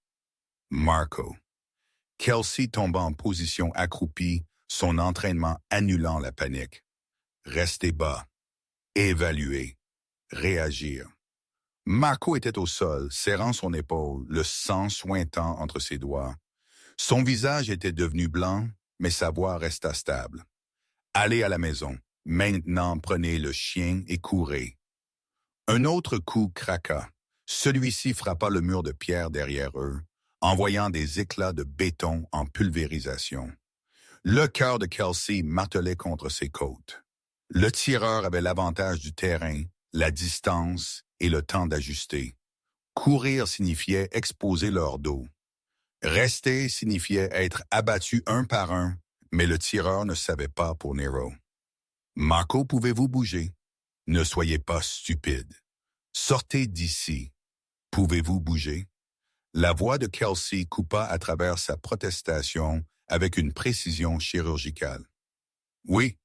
S1: Marco. Kelsey tomba en position accroupie, son entraînement annulant la panique. Rester bas. Évaluer. Réagir. Marco était au sol, serrant son épaule, le sang suintant entre ses doigts. Son visage était devenu blanc, mais sa voix resta stable. Allez à la maison. Maintenant, prenez le chien et courez. Un autre coup craqua. Celui-ci frappa le mur de pierre derrière eux, envoyant des éclats de béton en pulvérisation. Le cœur de Kelsey martelait contre ses côtes. Le tireur avait l'avantage du terrain, la distance et le temps d'ajuster. Courir signifiait exposer leur dos. Rester signifiait être abattu un par un, mais le tireur ne savait pas pour Nero. Marco, pouvez-vous bouger? Ne soyez pas stupide. Sortez d'ici. Pouvez-vous bouger? La voix de Kelsey coupa à travers sa protestation avec une précision chirurgicale. Oui,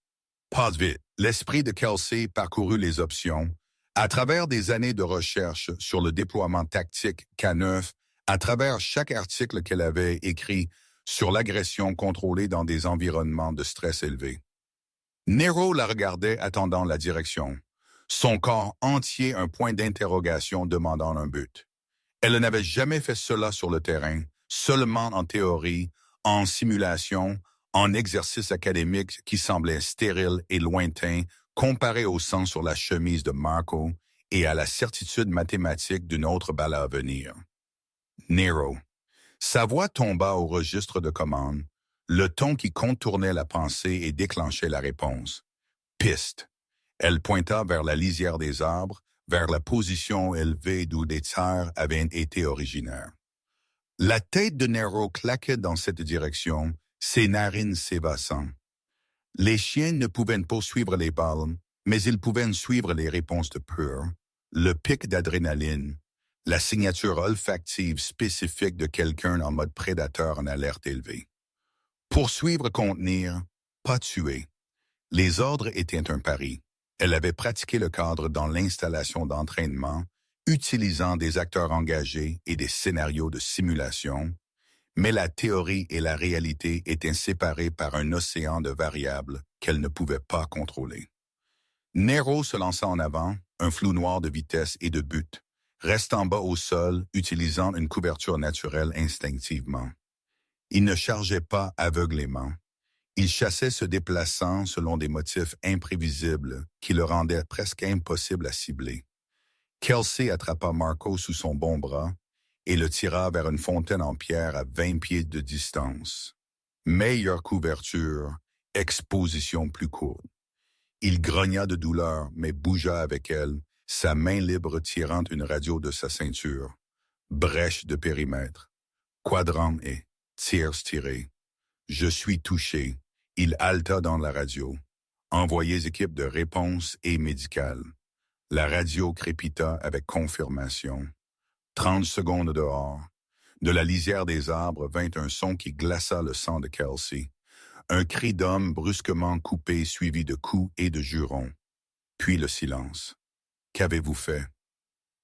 S1: pas vite. L'esprit de Kelsey parcourut les options. À travers des années de recherche sur le déploiement tactique K9, à travers chaque article qu'elle avait écrit sur l'agression contrôlée dans des environnements de stress élevé. Nero la regardait attendant la direction, son corps entier un point d'interrogation demandant un but. Elle n'avait jamais fait cela sur le terrain, seulement en théorie, en simulation, en exercice académique qui semblait stérile et lointain comparé au sang sur la chemise de Marco et à la certitude mathématique d'une autre balle à venir. Nero. Sa voix tomba au registre de commande, le ton qui contournait la pensée et déclenchait la réponse. Piste. Elle pointa vers la lisière des arbres, vers la position élevée d'où des tirs avaient été originaires. La tête de Nero claquait dans cette direction, ses narines s'évassant. Les chiens ne pouvaient poursuivre les balles, mais ils pouvaient suivre les réponses de peur, le pic d'adrénaline, la signature olfactive spécifique de quelqu'un en mode prédateur en alerte élevée. Poursuivre, contenir, pas tuer. Les ordres étaient un pari. Elle avait pratiqué le cadre dans l'installation d'entraînement, utilisant des acteurs engagés et des scénarios de simulation, mais la théorie et la réalité étaient séparées par un océan de variables qu'elle ne pouvait pas contrôler. Nero se lança en avant, un flou noir de vitesse et de but, restant bas au sol, utilisant une couverture naturelle instinctivement. Il ne chargeait pas aveuglément. Il chassait se déplaçant selon des motifs imprévisibles qui le rendaient presque impossible à cibler. Kelsey attrapa Marco sous son bon bras et le tira vers une fontaine en pierre à 20 pieds de distance. Meilleure couverture, exposition plus courte. Il grogna de douleur, mais bougea avec elle, sa main libre tirant une radio de sa ceinture. Brèche de périmètre. Quadrant et tirs tirés. Je suis touché. Il halta dans la radio. Envoyez équipe de réponse et médicale. La radio crépita avec confirmation. 30 secondes dehors. De la lisière des arbres vint un son qui glaça le sang de Kelsey. un cri d'homme brusquement coupé suivi de coups et de jurons. Puis le silence. Qu'avez-vous fait?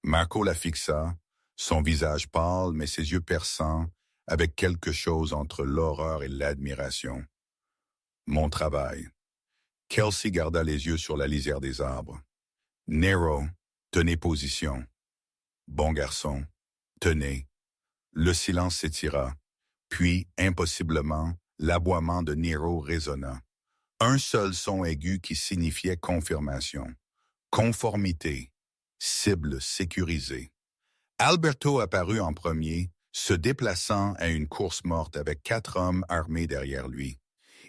S1: Marco la fixa, son visage pâle mais ses yeux perçants, avec quelque chose entre l'horreur et l'admiration. Mon travail. Kelsey garda les yeux sur la lisière des arbres. Nero, tenez position. Bon garçon, tenez. Le silence s'étira, puis, impossiblement, l'aboiement de Nero résonna. Un seul son aigu qui signifiait confirmation. Conformité. Cible sécurisée. Alberto apparut en premier, se déplaçant à une course morte avec 4 hommes armés derrière lui.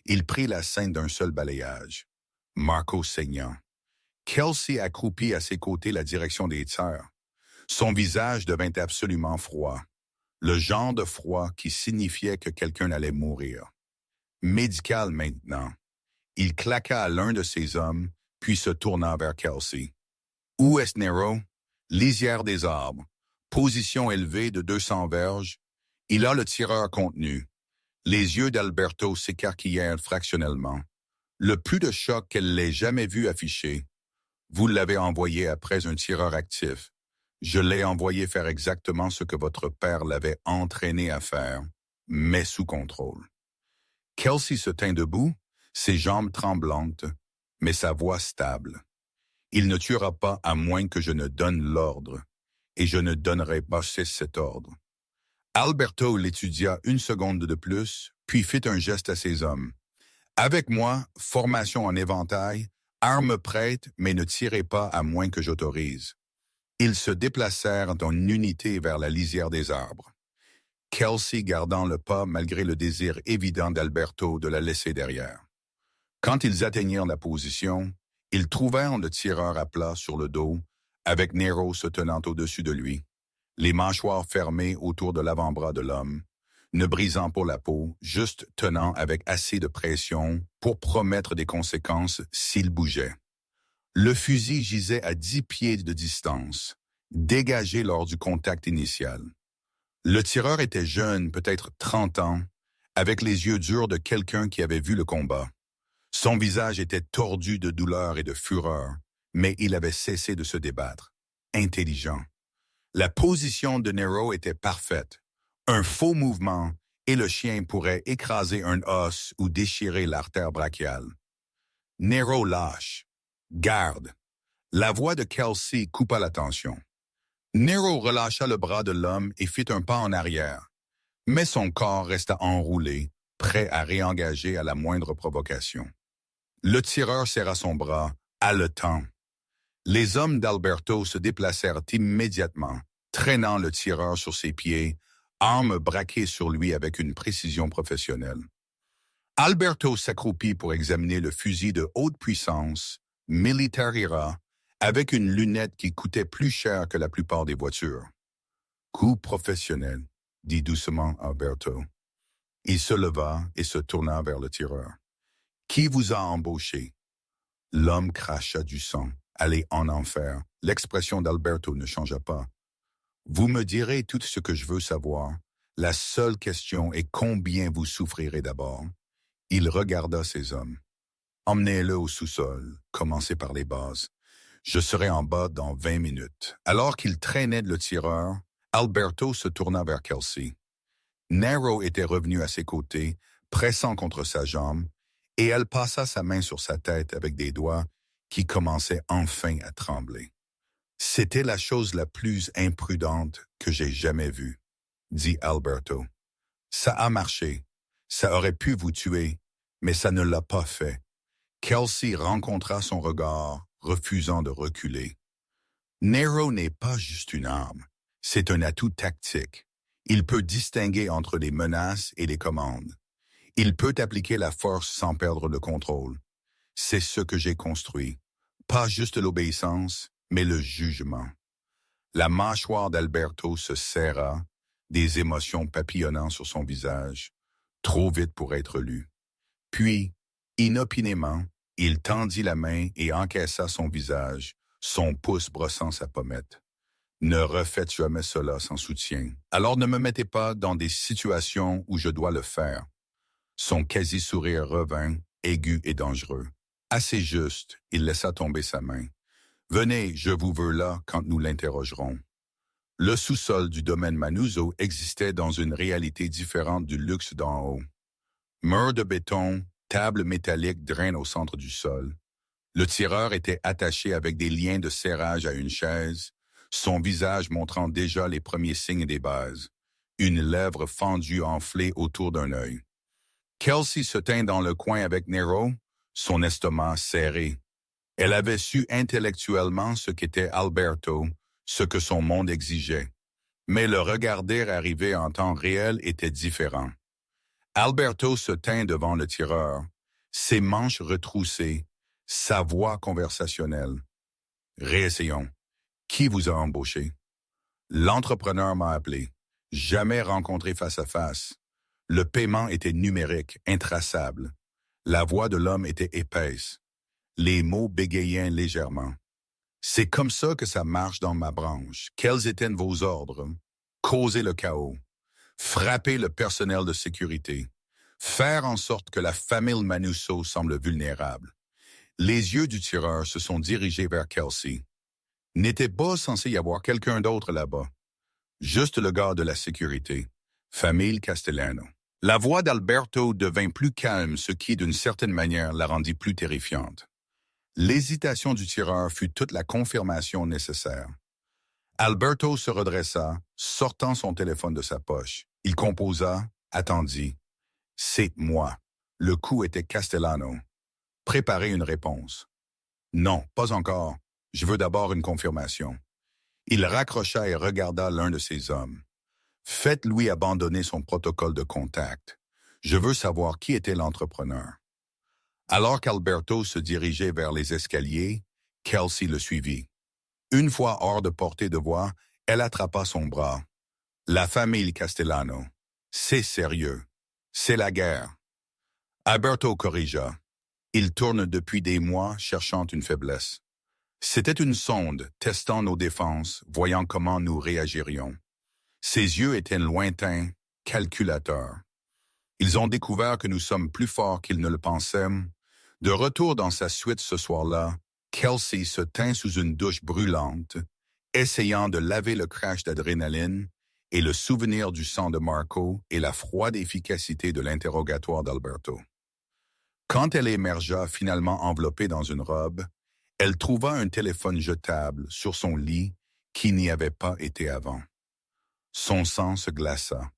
S1: Il prit la scène d'un seul balayage. Marco saignant. Kelsey accroupit à ses côtés la direction des tirs. Son visage devint absolument froid. Le genre de froid qui signifiait que quelqu'un allait mourir. Médical maintenant. Il claqua à l'un de ses hommes, puis se tourna vers Kelsey. Où est Nero? Lisière des arbres. Position élevée de 200 verges. Il a le tireur contenu. Les yeux d'Alberto s'écarquillèrent fractionnellement. Le plus de choc qu'elle l'ait jamais vu affiché. Vous l'avez envoyé après un tireur actif. Je l'ai envoyé faire exactement ce que votre père l'avait entraîné à faire, mais sous contrôle. Kelsey se tint debout, ses jambes tremblantes, mais sa voix stable. Il ne tuera pas à moins que je ne donne l'ordre, et je ne donnerai pas cet ordre. Alberto l'étudia une seconde de plus, puis fit un geste à ses hommes. Avec moi, formation en éventail, armes prêtes, mais ne tirez pas à moins que j'autorise. Ils se déplacèrent en unité vers la lisière des arbres. Kelsey gardant le pas malgré le désir évident d'Alberto de la laisser derrière. Quand ils atteignirent la position, ils trouvèrent le tireur à plat sur le dos, avec Nero se tenant au-dessus de lui, les mâchoires fermées autour de l'avant-bras de l'homme, ne brisant pas la peau, juste tenant avec assez de pression pour promettre des conséquences s'il bougeait. Le fusil gisait à 10 pieds de distance, dégagé lors du contact initial. Le tireur était jeune, peut-être 30 ans, avec les yeux durs de quelqu'un qui avait vu le combat. Son visage était tordu de douleur et de fureur, mais il avait cessé de se débattre. Intelligent. La position de Nero était parfaite. Un faux mouvement et le chien pourrait écraser un os ou déchirer l'artère brachiale. Nero lâche. Garde. La voix de Kelsey coupa la tension. Nero relâcha le bras de l'homme et fit un pas en arrière, mais son corps resta enroulé, prêt à réengager à la moindre provocation. Le tireur serra son bras, haletant. Les hommes d'Alberto se déplacèrent immédiatement, traînant le tireur sur ses pieds, armes braquées sur lui avec une précision professionnelle. Alberto s'accroupit pour examiner le fusil de haute puissance, Militarira, avec une lunette qui coûtait plus cher que la plupart des voitures. « Coup professionnel », dit doucement Alberto. Il se leva et se tourna vers le tireur. « Qui vous a embauché ?» L'homme cracha du sang. « Allez en enfer ». L'expression d'Alberto ne changea pas. « Vous me direz tout ce que je veux savoir. La seule question est combien vous souffrirez d'abord. » Il regarda ses hommes. « Emmenez-le au sous-sol, commencez par les bases. Je serai en bas dans 20 minutes. » Alors qu'il traînait le tireur, Alberto se tourna vers Kelsey. Nero était revenu à ses côtés, pressant contre sa jambe, et elle passa sa main sur sa tête avec des doigts qui commençaient enfin à trembler. « C'était la chose la plus imprudente que j'ai jamais vue, » dit Alberto. « Ça a marché. Ça aurait pu vous tuer, mais ça ne l'a pas fait. » Kelsey rencontra son regard, refusant de reculer. Nero n'est pas juste une arme, c'est un atout tactique. Il peut distinguer entre les menaces et les commandes. Il peut appliquer la force sans perdre le contrôle. C'est ce que j'ai construit. Pas juste l'obéissance, mais le jugement. La mâchoire d'Alberto se serra, des émotions papillonnant sur son visage, trop vite pour être lues. Puis, inopinément, il tendit la main et encaissa son visage, son pouce brossant sa pommette. « Ne refaites jamais cela sans soutien. Alors ne me mettez pas dans des situations où je dois le faire. » Son quasi-sourire revint, aigu et dangereux. Assez juste, il laissa tomber sa main. « Venez, je vous veux là quand nous l'interrogerons. » Le sous-sol du domaine Manuzzo existait dans une réalité différente du luxe d'en haut. Murs de béton, table métallique drainent au centre du sol. Le tireur était attaché avec des liens de serrage à une chaise, son visage montrant déjà les premiers signes des bases, une lèvre fendue enflée autour d'un œil. Kelsey se tint dans le coin avec Nero, son estomac serré. Elle avait su intellectuellement ce qu'était Alberto, ce que son monde exigeait. Mais le regarder arriver en temps réel était différent. Alberto se tint devant le tireur, ses manches retroussées, sa voix conversationnelle. « Réessayons. Qui vous a embauché? » « L'entrepreneur m'a appelé. Jamais rencontré face à face. Le paiement était numérique, intraçable. La voix de l'homme était épaisse. Les mots bégayaient légèrement. « C'est comme ça que ça marche dans ma branche. Quels étaient vos ordres? Causer le chaos. Frapper le personnel de sécurité. Faire en sorte que la famille Manuzzo semble vulnérable. » Les yeux du tireur se sont dirigés vers Kelsey. N'était pas censé y avoir quelqu'un d'autre là-bas. Juste le gars de la sécurité, famille Castellano. La voix d'Alberto devint plus calme, ce qui, d'une certaine manière, la rendit plus terrifiante. L'hésitation du tireur fut toute la confirmation nécessaire. Alberto se redressa, sortant son téléphone de sa poche. Il composa, attendit. « C'est moi. » Le coup était Castellano. Préparez une réponse. « Non, pas encore. Je veux d'abord une confirmation. » Il raccrocha et regarda l'un de ses hommes. « Faites-lui abandonner son protocole de contact. Je veux savoir qui était l'entrepreneur. » Alors qu'Alberto se dirigeait vers les escaliers, Kelsey le suivit. Une fois hors de portée de voix, elle attrapa son bras. « La famille Castellano. C'est sérieux. C'est la guerre. » Alberto corrigea. Il tourne depuis des mois cherchant une faiblesse. C'était une sonde testant nos défenses, voyant comment nous réagirions. Ses yeux étaient lointains, calculateurs. Ils ont découvert que nous sommes plus forts qu'ils ne le pensaient. De retour dans sa suite ce soir-là, Kelsey se tint sous une douche brûlante, essayant de laver le crash d'adrénaline et le souvenir du sang de Marco et la froide efficacité de l'interrogatoire d'Alberto. Quand elle émergea finalement enveloppée dans une robe, elle trouva un téléphone jetable sur son lit qui n'y avait pas été avant. Son sang se glaça.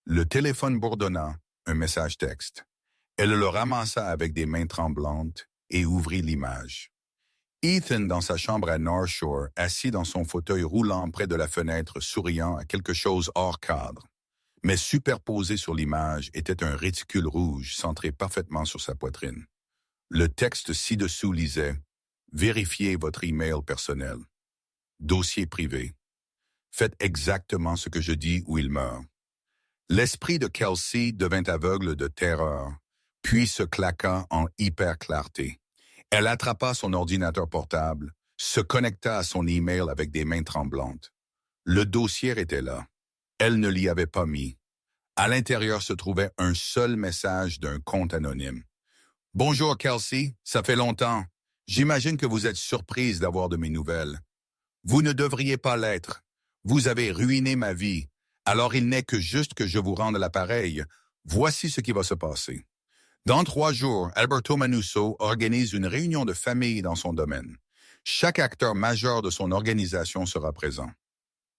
S1: Le téléphone bourdonna, un message texte. Elle le ramassa avec des mains tremblantes et ouvrit l'image. Ethan dans sa chambre à North Shore, assis dans son fauteuil roulant près de la fenêtre, souriant à quelque chose hors cadre. Mais superposé sur l'image était un réticule rouge centré parfaitement sur sa poitrine. Le texte ci-dessous lisait « Vérifiez votre email personnel. Dossier privé. Faites exactement ce que je dis ou il meurt. » L'esprit de Kelsey devint aveugle de terreur, puis se claqua en hyper-clarté. Elle attrapa son ordinateur portable, se connecta à son email avec des mains tremblantes. Le dossier était là. Elle ne l'y avait pas mis. À l'intérieur se trouvait un seul message d'un compte anonyme. « Bonjour Kelsey, ça fait longtemps. J'imagine que vous êtes surprise d'avoir de mes nouvelles. Vous ne devriez pas l'être. Vous avez ruiné ma vie. Alors il n'est que juste que je vous rende l'appareil. Voici ce qui va se passer. Dans 3 jours, Alberto Manuzzo organise une réunion de famille dans son domaine. Chaque acteur majeur de son organisation sera présent.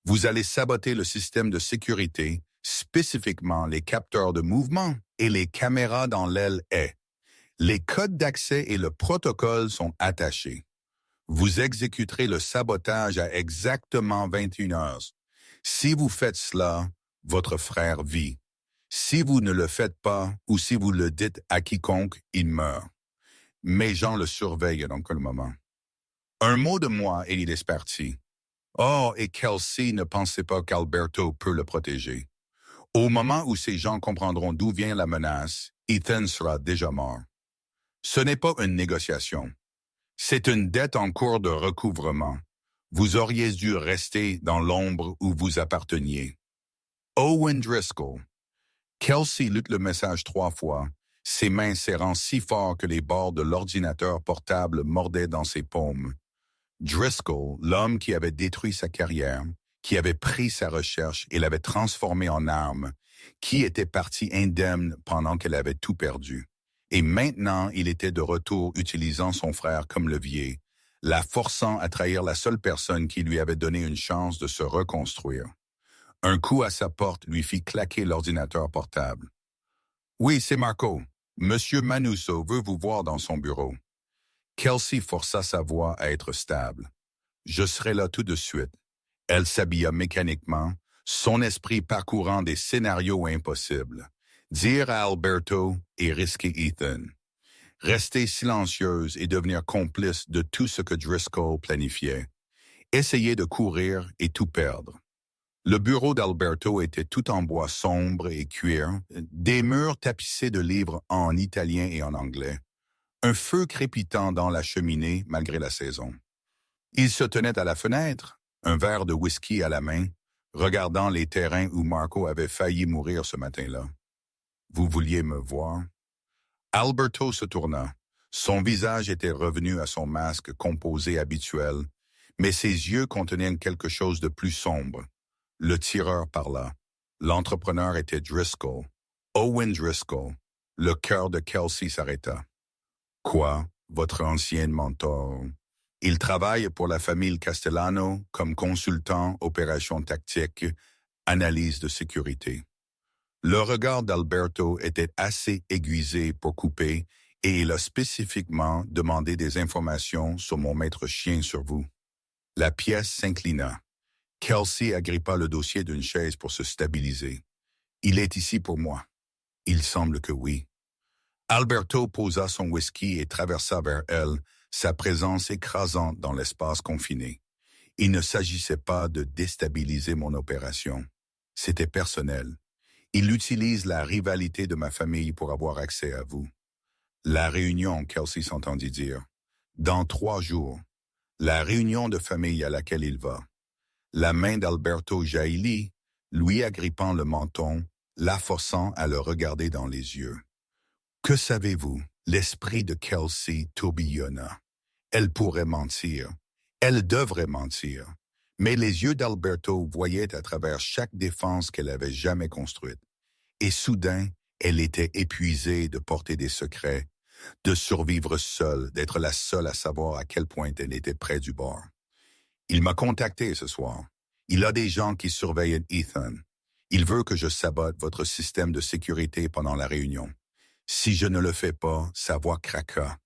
S1: Vous allez saboter le système de sécurité, spécifiquement les capteurs de mouvement et les caméras dans l'aile est. Les codes d'accès et le protocole sont attachés. Vous exécuterez le sabotage à exactement 21 heures. Si vous faites cela, votre frère vit. Si vous ne le faites pas ou si vous le dites à quiconque, il meurt. Mes gens le surveillent donc le moment. Un mot de moi et il est parti. Oh, et Kelsey ne pensait pas qu'Alberto peut le protéger. Au moment où ces gens comprendront d'où vient la menace, Ethan sera déjà mort. Ce n'est pas une négociation. C'est une dette en cours de recouvrement. Vous auriez dû rester dans l'ombre où vous apparteniez. Owen Driscoll. Kelsey lut le message 3 fois, ses mains serrant si fort que les bords de l'ordinateur portable mordaient dans ses paumes. Driscoll, l'homme qui avait détruit sa carrière, qui avait pris sa recherche et l'avait transformée en arme, qui était parti indemne pendant qu'elle avait tout perdu. Et maintenant, il était de retour utilisant son frère comme levier, la forçant à trahir la seule personne qui lui avait donné une chance de se reconstruire. Un coup à sa porte lui fit claquer l'ordinateur portable. « Oui, c'est Marco. Monsieur Manousso veut vous voir dans son bureau. » Kelsey força sa voix à être stable. « Je serai là tout de suite. » Elle s'habilla mécaniquement, son esprit parcourant des scénarios impossibles. Dire à Alberto et risquer Ethan. Rester silencieuse et devenir complice de tout ce que Driscoll planifiait. Essayer de courir et tout perdre. Le bureau d'Alberto était tout en bois sombre et cuir, des murs tapissés de livres en italien et en anglais. Un feu crépitant dans la cheminée malgré la saison. Il se tenait à la fenêtre, un verre de whisky à la main, regardant les terrains où Marco avait failli mourir ce matin-là. « Vous vouliez me voir? » Alberto se tourna. Son visage était revenu à son masque composé habituel, mais ses yeux contenaient quelque chose de plus sombre. Le tireur parla. L'entrepreneur était Driscoll. Owen Driscoll. Le cœur de Kelsey s'arrêta. « Quoi, votre ancien mentor? » Il travaille pour la famille Castellano comme consultant opérations tactiques, analyse de sécurité. Le regard d'Alberto était assez aiguisé pour couper et il a spécifiquement demandé des informations sur mon maître chien sur vous. La pièce s'inclina. Kelsey agrippa le dossier d'une chaise pour se stabiliser. « Il est ici pour moi. » « Il semble que oui. » Alberto posa son whisky et traversa vers elle, sa présence écrasante dans l'espace confiné. Il ne s'agissait pas de déstabiliser mon opération. C'était personnel. Il utilise la rivalité de ma famille pour avoir accès à vous. La réunion, Kelsey s'entendit dire. Dans 3 jours. La réunion de famille à laquelle il va. La main d'Alberto jaillit, lui agrippant le menton, la forçant à le regarder dans les yeux. Que savez-vous? L'esprit de Kelsey tourbillonna. Elle pourrait mentir. Elle devrait mentir. Mais les yeux d'Alberto voyaient à travers chaque défense qu'elle avait jamais construite. Et soudain, elle était épuisée de porter des secrets, de survivre seule, d'être la seule à savoir à quel point elle était près du bord. Il m'a contacté ce soir. Il a des gens qui surveillent Ethan. Il veut que je sabote votre système de sécurité pendant la réunion. Si je ne le fais pas, sa voix craqua.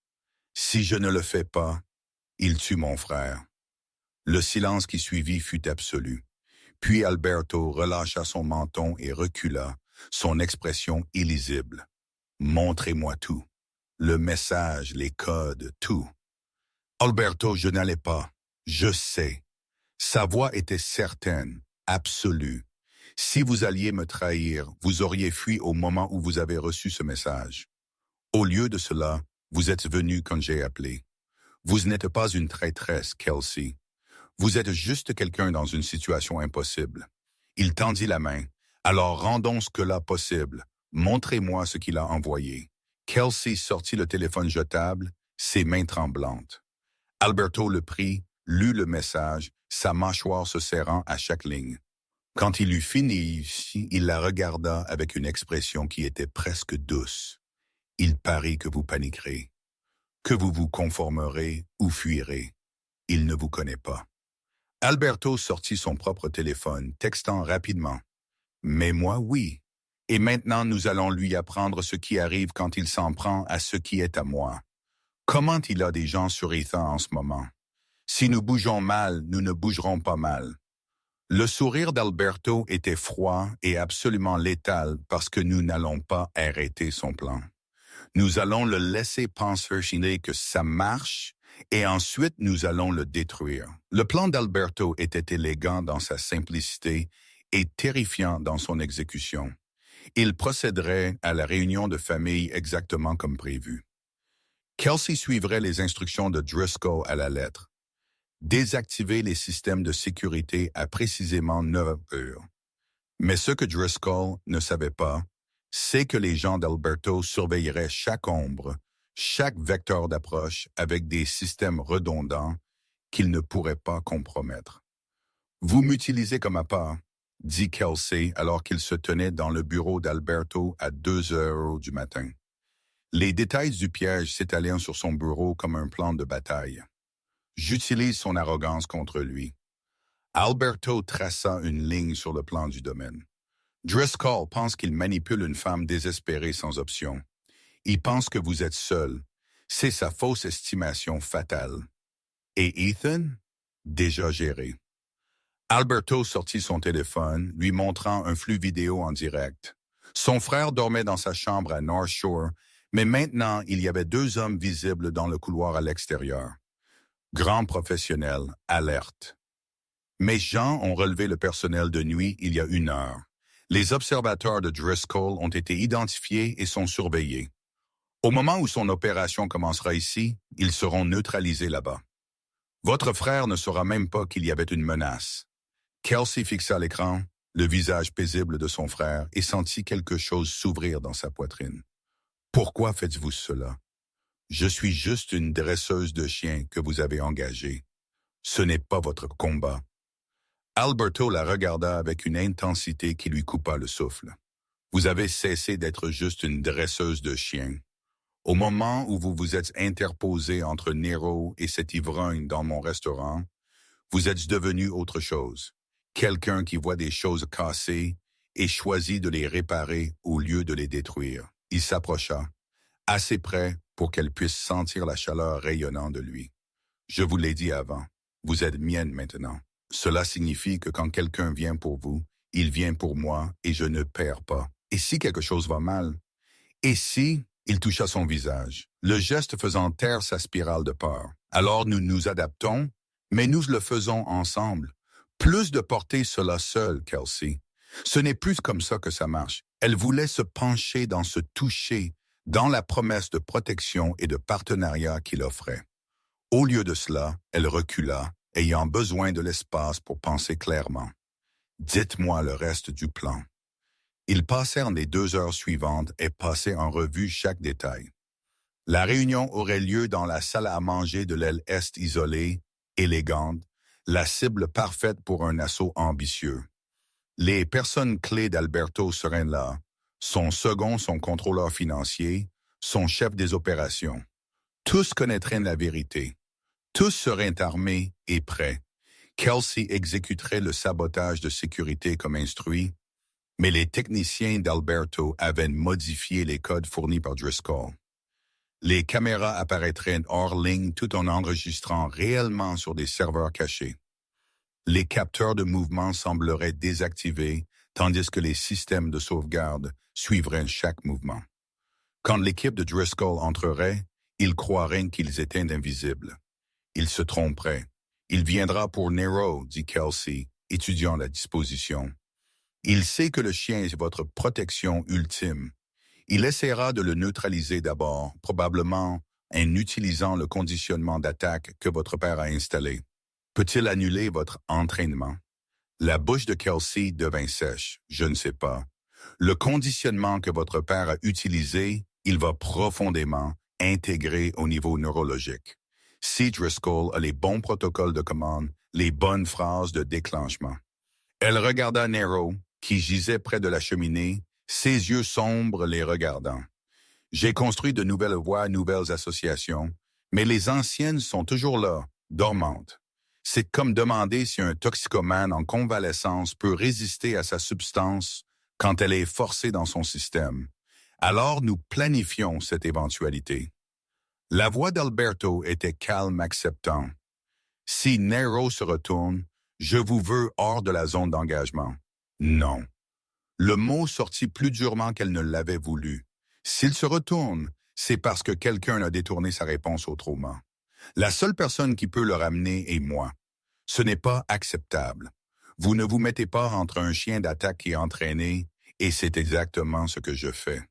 S1: Si je ne le fais pas, il tue mon frère. Le silence qui suivit fut absolu. Puis Alberto relâcha son menton et recula, son expression illisible. « Montrez-moi tout. Le message, les codes, tout. » « Alberto, je n'allais pas. Je sais. » Sa voix était certaine, absolue. « Si vous alliez me trahir, vous auriez fui au moment où vous avez reçu ce message. Au lieu de cela, vous êtes venu quand j'ai appelé. Vous n'êtes pas une traîtresse, Kelsey. Vous êtes juste quelqu'un dans une situation impossible. » Il tendit la main. « Alors rendons ce que là possible. Montrez-moi ce qu'il a envoyé. » Kelsey sortit le téléphone jetable, ses mains tremblantes. Alberto le prit, lut le message, sa mâchoire se serrant à chaque ligne. Quand il eut fini, il la regarda avec une expression qui était presque douce. « Il parie que vous paniquerez, que vous vous conformerez ou fuirez. Il ne vous connaît pas. » Alberto sortit son propre téléphone, textant rapidement. « Mais moi, oui. Et maintenant, nous allons lui apprendre ce qui arrive quand il s'en prend à ce qui est à moi. Comment il a des gens sur Ethan en ce moment? Si nous bougeons mal, nous ne bougerons pas mal. » Le sourire d'Alberto était froid et absolument létal parce que nous n'allons pas arrêter son plan. Nous allons le laisser penser que ça marche et ensuite nous allons le détruire. Le plan d'Alberto était élégant dans sa simplicité et terrifiant dans son exécution. Il procéderait à la réunion de famille exactement comme prévu. Kelsey suivrait les instructions de Driscoll à la lettre. Désactiver les systèmes de sécurité à précisément 9 heures. Mais ce que Driscoll ne savait pas, c'est que les gens d'Alberto surveilleraient chaque ombre, chaque vecteur d'approche avec des systèmes redondants qu'ils ne pourraient pas compromettre. Vous m'utilisez comme appât, dit Kelsey alors qu'il se tenait dans le bureau d'Alberto à 2 heures du matin. Les détails du piège s'étalaient sur son bureau comme un plan de bataille. J'utilise son arrogance contre lui. Alberto traça une ligne sur le plan du domaine. Driscoll pense qu'il manipule une femme désespérée sans option. Il pense que vous êtes seul. C'est sa fausse estimation fatale. Et Ethan? Déjà géré. Alberto sortit son téléphone, lui montrant un flux vidéo en direct. Son frère dormait dans sa chambre à North Shore, mais maintenant il y avait 2 hommes visibles dans le couloir à l'extérieur. Grands professionnels, alerte. Mes gens ont relevé le personnel de nuit il y a 1 heure. Les observateurs de Driscoll ont été identifiés et sont surveillés. Au moment où son opération commencera ici, ils seront neutralisés là-bas. Votre frère ne saura même pas qu'il y avait une menace. Kelsey fixa l'écran, le visage paisible de son frère, et sentit quelque chose s'ouvrir dans sa poitrine. Pourquoi faites-vous cela? Je suis juste une dresseuse de chiens que vous avez engagée. Ce n'est pas votre combat. Alberto la regarda avec une intensité qui lui coupa le souffle. Vous avez cessé d'être juste une dresseuse de chiens. Au moment où vous vous êtes interposé entre Nero et cet ivrogne dans mon restaurant, vous êtes devenu autre chose. Quelqu'un qui voit des choses cassées et choisit de les réparer au lieu de les détruire. Il s'approcha, assez près pour qu'elle puisse sentir la chaleur rayonnant de lui. Je vous l'ai dit avant, vous êtes mienne maintenant. Cela signifie que quand quelqu'un vient pour vous, il vient pour moi et je ne perds pas. Et si quelque chose va mal? Et si il toucha son visage, le geste faisant taire sa spirale de peur? Alors nous nous adaptons, mais nous le faisons ensemble. Plus de porter cela seul, Kelsey. Ce n'est plus comme ça que ça marche. Elle voulait se pencher dans ce toucher, dans la promesse de protection et de partenariat qu'il offrait. Au lieu de cela, elle recula, ayant besoin de l'espace pour penser clairement. Dites-moi le reste du plan. Ils passèrent les 2 heures suivantes et passaient en revue chaque détail. La réunion aurait lieu dans la salle à manger de l'aile est isolée, élégante, la cible parfaite pour un assaut ambitieux. Les personnes clés d'Alberto seraient là, son contrôleur financier, son chef des opérations. Tous connaîtraient la vérité. Tous seraient armés et prêts. Kelsey exécuterait le sabotage de sécurité comme instruit, mais les techniciens d'Alberto avaient modifié les codes fournis par Driscoll. Les caméras apparaîtraient hors ligne tout en enregistrant réellement sur des serveurs cachés. Les capteurs de mouvement sembleraient désactivés, tandis que les systèmes de sauvegarde suivraient chaque mouvement. Quand l'équipe de Driscoll entrerait, ils croiraient qu'ils étaient invisibles. Ils se tromperaient. Il viendra pour Nero, dit Kelsey, étudiant la disposition. Il sait que le chien est votre protection ultime. Il essaiera de le neutraliser d'abord, probablement en utilisant le conditionnement d'attaque que votre père a installé. Peut-il annuler votre entraînement? La bouche de Kelsey devint sèche, je ne sais pas. Le conditionnement que votre père a utilisé, il va profondément intégrer au niveau neurologique. Si Driscoll a les bons protocoles de commande, les bonnes phrases de déclenchement. Elle regarda Nero, qui gisait près de la cheminée, ses yeux sombres les regardant. J'ai construit de nouvelles voies, nouvelles associations, mais les anciennes sont toujours là, dormantes. C'est comme demander si un toxicomane en convalescence peut résister à sa substance quand elle est forcée dans son système. Alors nous planifions cette éventualité. La voix d'Alberto était calme, acceptant. Si Nero se retourne, je vous veux hors de la zone d'engagement. Non. Le mot sortit plus durement qu'elle ne l'avait voulu. S'il se retourne, c'est parce que quelqu'un a détourné sa réponse au trauma. La seule personne qui peut le ramener est moi. Ce n'est pas acceptable. Vous ne vous mettez pas entre un chien d'attaque qui est entraîné, et c'est exactement ce que je fais.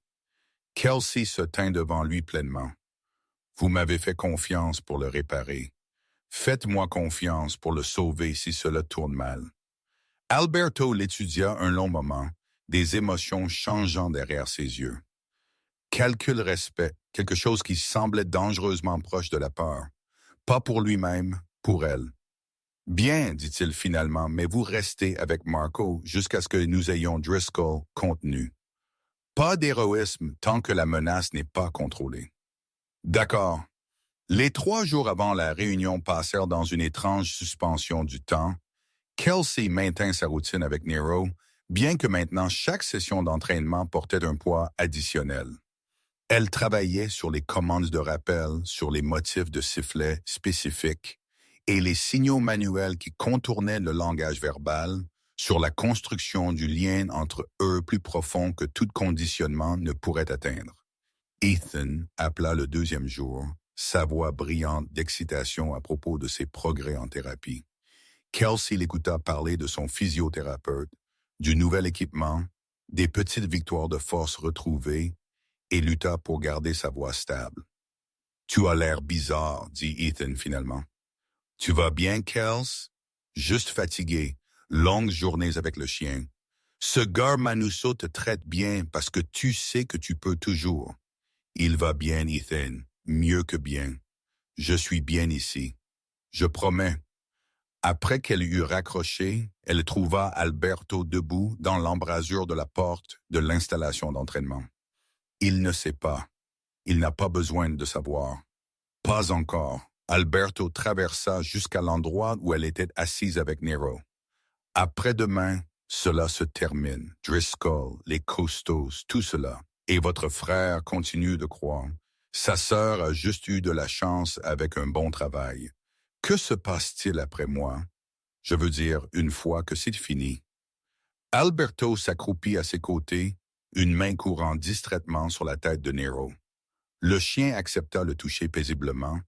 S1: Kelsey se tint devant lui pleinement. Vous m'avez fait confiance pour le réparer. Faites-moi confiance pour le sauver si cela tourne mal. Alberto l'étudia un long moment, des émotions changeant derrière ses yeux. Calcul respect, quelque chose qui semblait dangereusement proche de la peur. Pas pour lui-même, pour elle. Bien, dit-il finalement, mais vous restez avec Marco jusqu'à ce que nous ayons Driscoll contenu. Pas d'héroïsme tant que la menace n'est pas contrôlée. D'accord. Les 3 jours avant la réunion passèrent dans une étrange suspension du temps. Kelsey maintint sa routine avec Nero, bien que maintenant chaque session d'entraînement portait un poids additionnel. Elle travaillait sur les commandes de rappel, sur les motifs de sifflet spécifiques et les signaux manuels qui contournaient le langage verbal, sur la construction du lien entre eux plus profond que tout conditionnement ne pourrait atteindre. Ethan appela le 2e jour, sa voix brillante d'excitation à propos de ses progrès en thérapie. Kelsey l'écouta parler de son physiothérapeute, du nouvel équipement, des petites victoires de force retrouvées, et lutta pour garder sa voix stable. « Tu as l'air bizarre, dit Ethan finalement. « Tu vas bien, Kels? »« Juste fatigué, longues journées avec le chien. Ce gars Manousso te traite bien parce que tu sais que tu peux toujours. »« Il va bien, Ethan, mieux que bien. Je suis bien ici. Je promets. » Après qu'elle eut raccroché, elle trouva Alberto debout dans l'embrasure de la porte de l'installation d'entraînement. Il ne sait pas. Il n'a pas besoin de savoir. Pas encore. Alberto traversa jusqu'à l'endroit où elle était assise avec Nero. Après-demain, cela se termine. Driscoll, les costauds, tout cela. Et votre frère continue de croire. Sa sœur a juste eu de la chance avec un bon travail. Que se passe-t-il après moi? Je veux dire, une fois que c'est fini. Alberto s'accroupit à ses côtés, une main courant distraitement sur la tête de Nero. Le chien accepta le toucher paisiblement,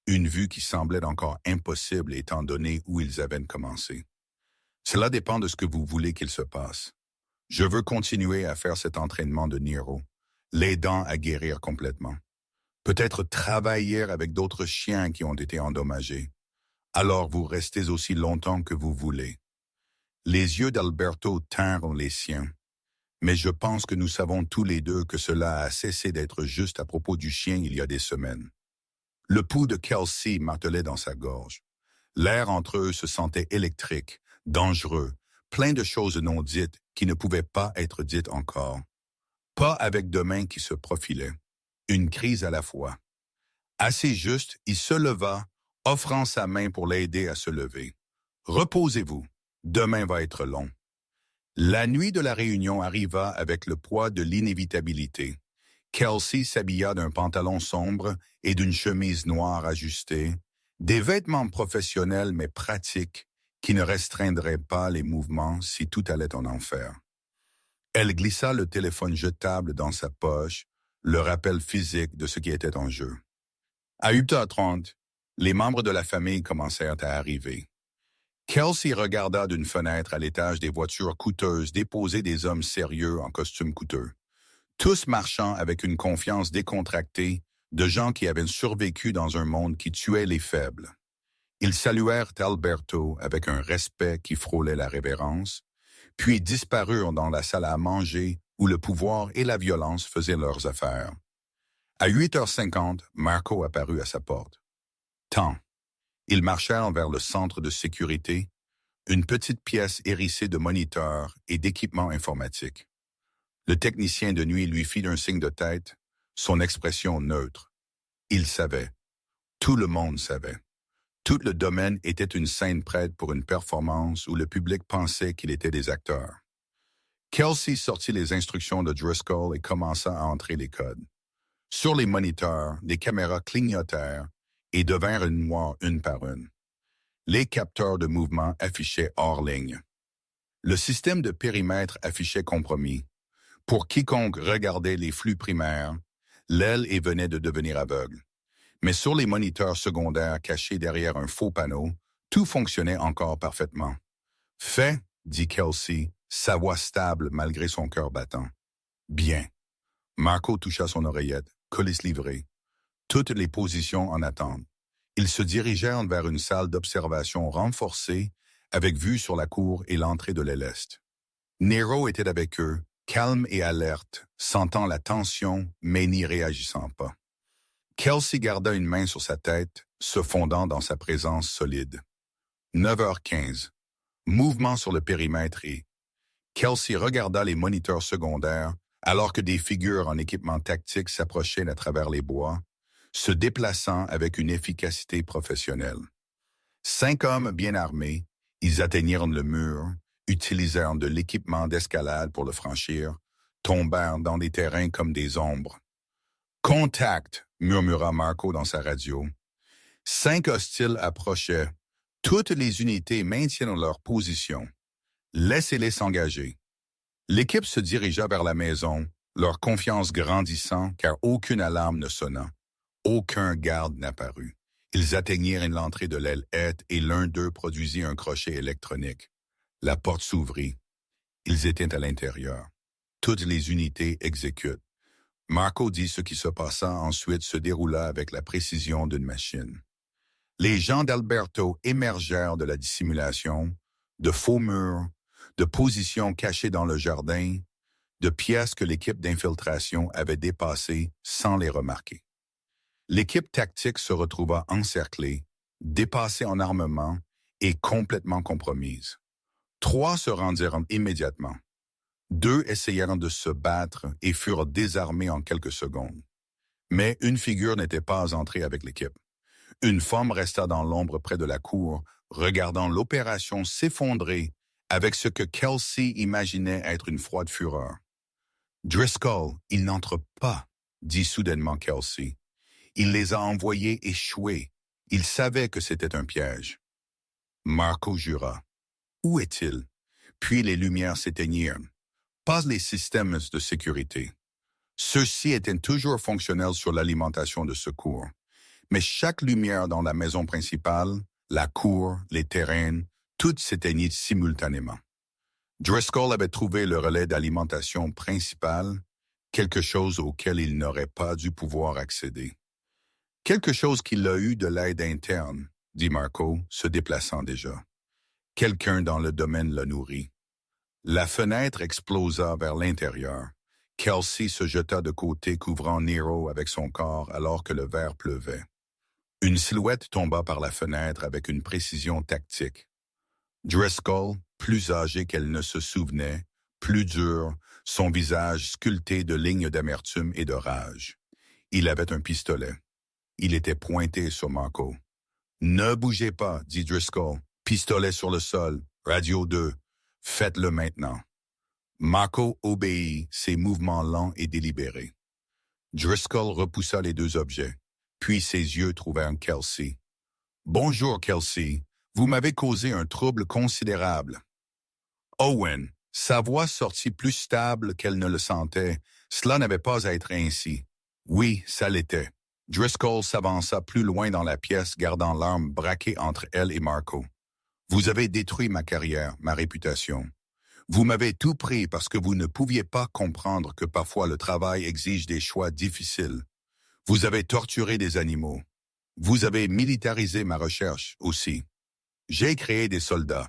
S1: une vue qui semblait encore impossible étant donné où ils avaient commencé. Cela dépend de ce que vous voulez qu'il se passe. Je veux continuer à faire cet entraînement de Nero, l'aidant à guérir complètement. Peut-être travailler avec d'autres chiens qui ont été endommagés. Alors vous restez aussi longtemps que vous voulez. Les yeux d'Alberto tinrent les siens. Mais je pense que nous savons tous les deux que cela a cessé d'être juste à propos du chien il y a des semaines. Le pouls de Kelsey martelait dans sa gorge. L'air entre eux se sentait électrique, dangereux, plein de choses non dites qui ne pouvaient pas être dites encore. Pas avec deux mains qui se profilaient. Une crise à la fois. Assez juste, il se leva, offrant sa main pour l'aider à se lever. « Reposez-vous. Demain va être long. » La nuit de la réunion arriva avec le poids de l'inévitabilité. Kelsey s'habilla d'un pantalon sombre et d'une chemise noire ajustée, des vêtements professionnels mais pratiques qui ne restreindraient pas les mouvements si tout allait en enfer. Elle glissa le téléphone jetable dans sa poche, le rappel physique de ce qui était en jeu. À 8h30, les membres de la famille commencèrent à arriver. Kelsey regarda d'une fenêtre à l'étage des voitures coûteuses déposer des hommes sérieux en costume coûteux, tous marchant avec une confiance décontractée de gens qui avaient survécu dans un monde qui tuait les faibles. Ils saluèrent Alberto avec un respect qui frôlait la révérence, puis disparurent dans la salle à manger où le pouvoir et la violence faisaient leurs affaires. À 8h50, Marco apparut à sa porte. Temps. Ils marchèrent vers le centre de sécurité, une petite pièce hérissée de moniteurs et d'équipements informatiques. Le technicien de nuit lui fit un signe de tête, son expression neutre. Il savait. Tout le monde savait. Tout le domaine était une scène prête pour une performance où le public pensait qu'il était des acteurs. Kelsey sortit les instructions de Driscoll et commença à entrer les codes. Sur les moniteurs, des caméras clignotèrent et devinrent noires une par une. Les capteurs de mouvement affichaient hors ligne. Le système de périmètre affichait compromis. Pour quiconque regardait les flux primaires, l'aile venait de devenir aveugle. Mais sur les moniteurs secondaires cachés derrière un faux panneau, tout fonctionnait encore parfaitement. « Fait », dit Kelsey, sa voix stable malgré son cœur battant. « Bien. » Marco toucha son oreillette, coulisse livrée. Toutes les positions en attente. Ils se dirigèrent vers une salle d'observation renforcée avec vue sur la cour et l'entrée de l'aile est. Nero était avec eux, calme et alerte, sentant la tension, mais n'y réagissant pas. Kelsey garda une main sur sa tête, se fondant dans sa présence solide. 9h15. Mouvement sur le périmètre et Kelsey regarda les moniteurs secondaires alors que des figures en équipement tactique s'approchaient à travers les bois, se déplaçant avec une efficacité professionnelle. 5 hommes bien armés, ils atteignirent le mur, utilisèrent de l'équipement d'escalade pour le franchir, tombèrent dans des terrains comme des ombres. « Contact !» murmura Marco dans sa radio. 5 hostiles approchaient. Toutes les unités maintiennent leur position. Laissez-les s'engager. L'équipe se dirigea vers la maison, leur confiance grandissant car aucune alarme ne sonna. Aucun garde n'apparut. Ils atteignirent l'entrée de l'aile est et l'un d'eux produisit un crochet électronique. La porte s'ouvrit. Ils étaient à l'intérieur. Toutes les unités exécutent. Marco dit ce qui se passa ensuite se déroula avec la précision d'une machine. Les gens d'Alberto émergèrent de la dissimulation, de faux murs, de positions cachées dans le jardin, de pièces que l'équipe d'infiltration avait dépassées sans les remarquer. L'équipe tactique se retrouva encerclée, dépassée en armement et complètement compromise. 3 se rendirent immédiatement. 2 essayèrent de se battre et furent désarmés en quelques secondes. Mais une figure n'était pas entrée avec l'équipe. Une femme resta dans l'ombre près de la cour, regardant l'opération s'effondrer avec ce que Kelsey imaginait être une froide fureur. « Driscoll, il n'entre pas, » dit soudainement Kelsey. Il les a envoyés échouer. Il savait que c'était un piège. Marco jura. Où est-il? Puis les lumières s'éteignirent. Pas les systèmes de sécurité. Ceux-ci étaient toujours fonctionnels sur l'alimentation de secours. Mais chaque lumière dans la maison principale, la cour, les terrains, tout s'éteignit simultanément. Driscoll avait trouvé le relais d'alimentation principal, quelque chose auquel il n'aurait pas dû pouvoir accéder. Quelque chose qui l'a eu de l'aide interne, dit Marco, se déplaçant déjà. Quelqu'un dans le domaine l'a nourri. La fenêtre explosa vers l'intérieur. Kelsey se jeta de côté, couvrant Nero avec son corps alors que le verre pleuvait. Une silhouette tomba par la fenêtre avec une précision tactique. Driscoll, plus âgé qu'elle ne se souvenait, plus dur, son visage sculpté de lignes d'amertume et de rage. Il avait un pistolet. Il était pointé sur Marco. « Ne bougez pas, » dit Driscoll. « Pistolet sur le sol. Radio 2. Faites-le maintenant. » Marco obéit, ses mouvements lents et délibérés. Driscoll repoussa les 2 objets, puis ses yeux trouvèrent Kelsey. « Bonjour, Kelsey. Vous m'avez causé un trouble considérable. » Owen, sa voix sortit plus stable qu'elle ne le sentait. Cela n'avait pas à être ainsi. Oui, ça l'était. Driscoll s'avança plus loin dans la pièce, gardant l'arme braquée entre elle et Marco. « Vous avez détruit ma carrière, ma réputation. Vous m'avez tout pris parce que vous ne pouviez pas comprendre que parfois le travail exige des choix difficiles. Vous avez torturé des animaux. Vous avez militarisé ma recherche aussi. J'ai créé des soldats. »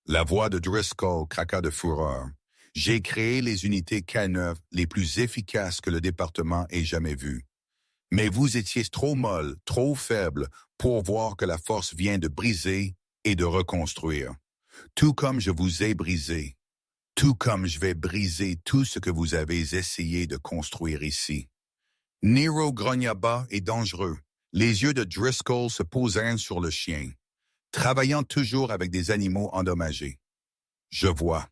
S1: La voix de Driscoll craqua de fureur. « J'ai créé les unités K9 les plus efficaces que le département ait jamais vues. Mais vous étiez trop molle, trop faible pour voir que la force vient de briser et de reconstruire. Tout comme je vous ai brisé. Tout comme je vais briser tout ce que vous avez essayé de construire ici. » Nero grogna bas et dangereux. Les yeux de Driscoll se posèrent sur le chien, travaillant toujours avec des animaux endommagés. « Je vois.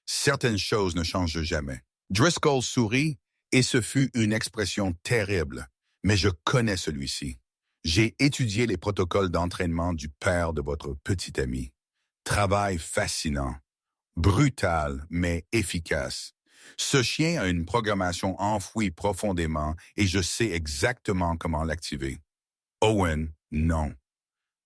S1: Certaines choses ne changent jamais. » Driscoll sourit et ce fut une expression terrible. Mais je connais celui-ci. J'ai étudié les protocoles d'entraînement du père de votre petit ami. Travail fascinant, brutal mais efficace. Ce chien a une programmation enfouie profondément et je sais exactement comment l'activer. Owen, non.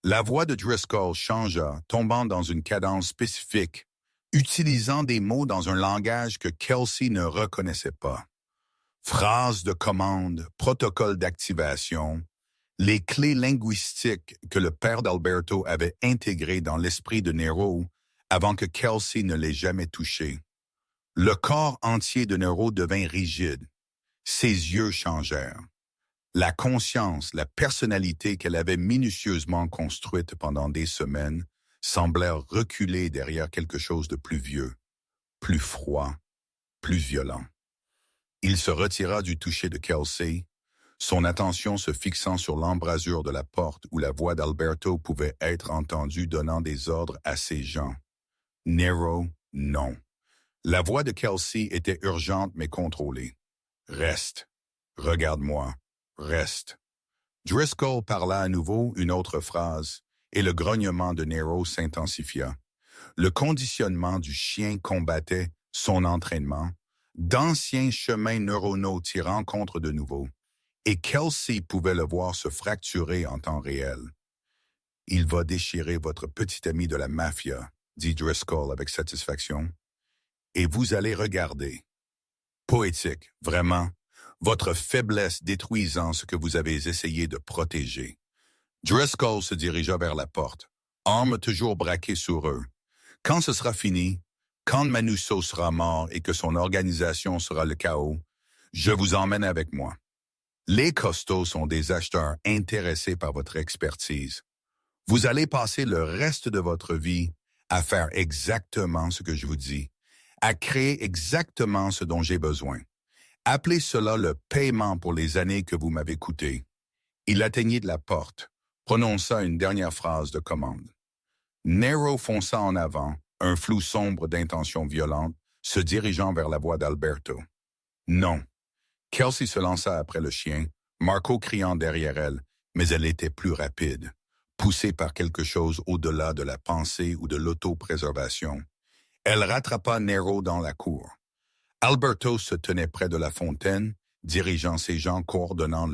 S1: La voix de Driscoll changea, tombant dans une cadence spécifique, utilisant des mots dans un langage que Kelsey ne reconnaissait pas. Phrases de commande, protocoles d'activation, les clés linguistiques que le père d'Alberto avait intégrées dans l'esprit de Nero avant que Kelsey ne l'ait jamais touché. Le corps entier de Nero devint rigide. Ses yeux changèrent. La conscience, la personnalité qu'elle avait minutieusement construite pendant des semaines semblèrent reculer derrière quelque chose de plus vieux, plus froid, plus violent. Il se retira du toucher de Kelsey, son attention se fixant sur l'embrasure de la porte où la voix d'Alberto pouvait être entendue donnant des ordres à ses gens. Nero, non. La voix de Kelsey était urgente mais contrôlée. « Reste. Regarde-moi. Reste. » Driscoll parla à nouveau une autre phrase, et le grognement de Nero s'intensifia. Le conditionnement du chien combattait son entraînement, d'anciens chemins neuronaux s'y rencontrent de nouveau, et Kelsey pouvait le voir se fracturer en temps réel. « Il va déchirer votre petit ami de la mafia, » dit Driscoll avec satisfaction. « Et vous allez regarder. » Poétique, vraiment. Votre faiblesse détruisant ce que vous avez essayé de protéger. Driscoll se dirigea vers la porte, arme toujours braquée sur eux. Quand ce sera fini, quand Manusseau sera mort et que son organisation sera le chaos, je vous emmène avec moi. Les costauds sont des acheteurs intéressés par votre expertise. Vous allez passer le reste de votre vie à faire exactement ce que je vous dis, à créer exactement ce dont j'ai besoin. Appelez cela le paiement pour les années que vous m'avez coûté. Il atteignit de la porte, prononça une dernière phrase de commande. Nero fonça en avant, un flou sombre d'intentions violentes, se dirigeant vers la voix d'Alberto. Non. Kelsey se lança après le chien, Marco criant derrière elle, mais elle était plus rapide, poussée par quelque chose au-delà de la pensée ou de l'autopréservation. Elle rattrapa Nero dans la cour. Alberto se tenait près de la fontaine, dirigeant ses gens coordonnant le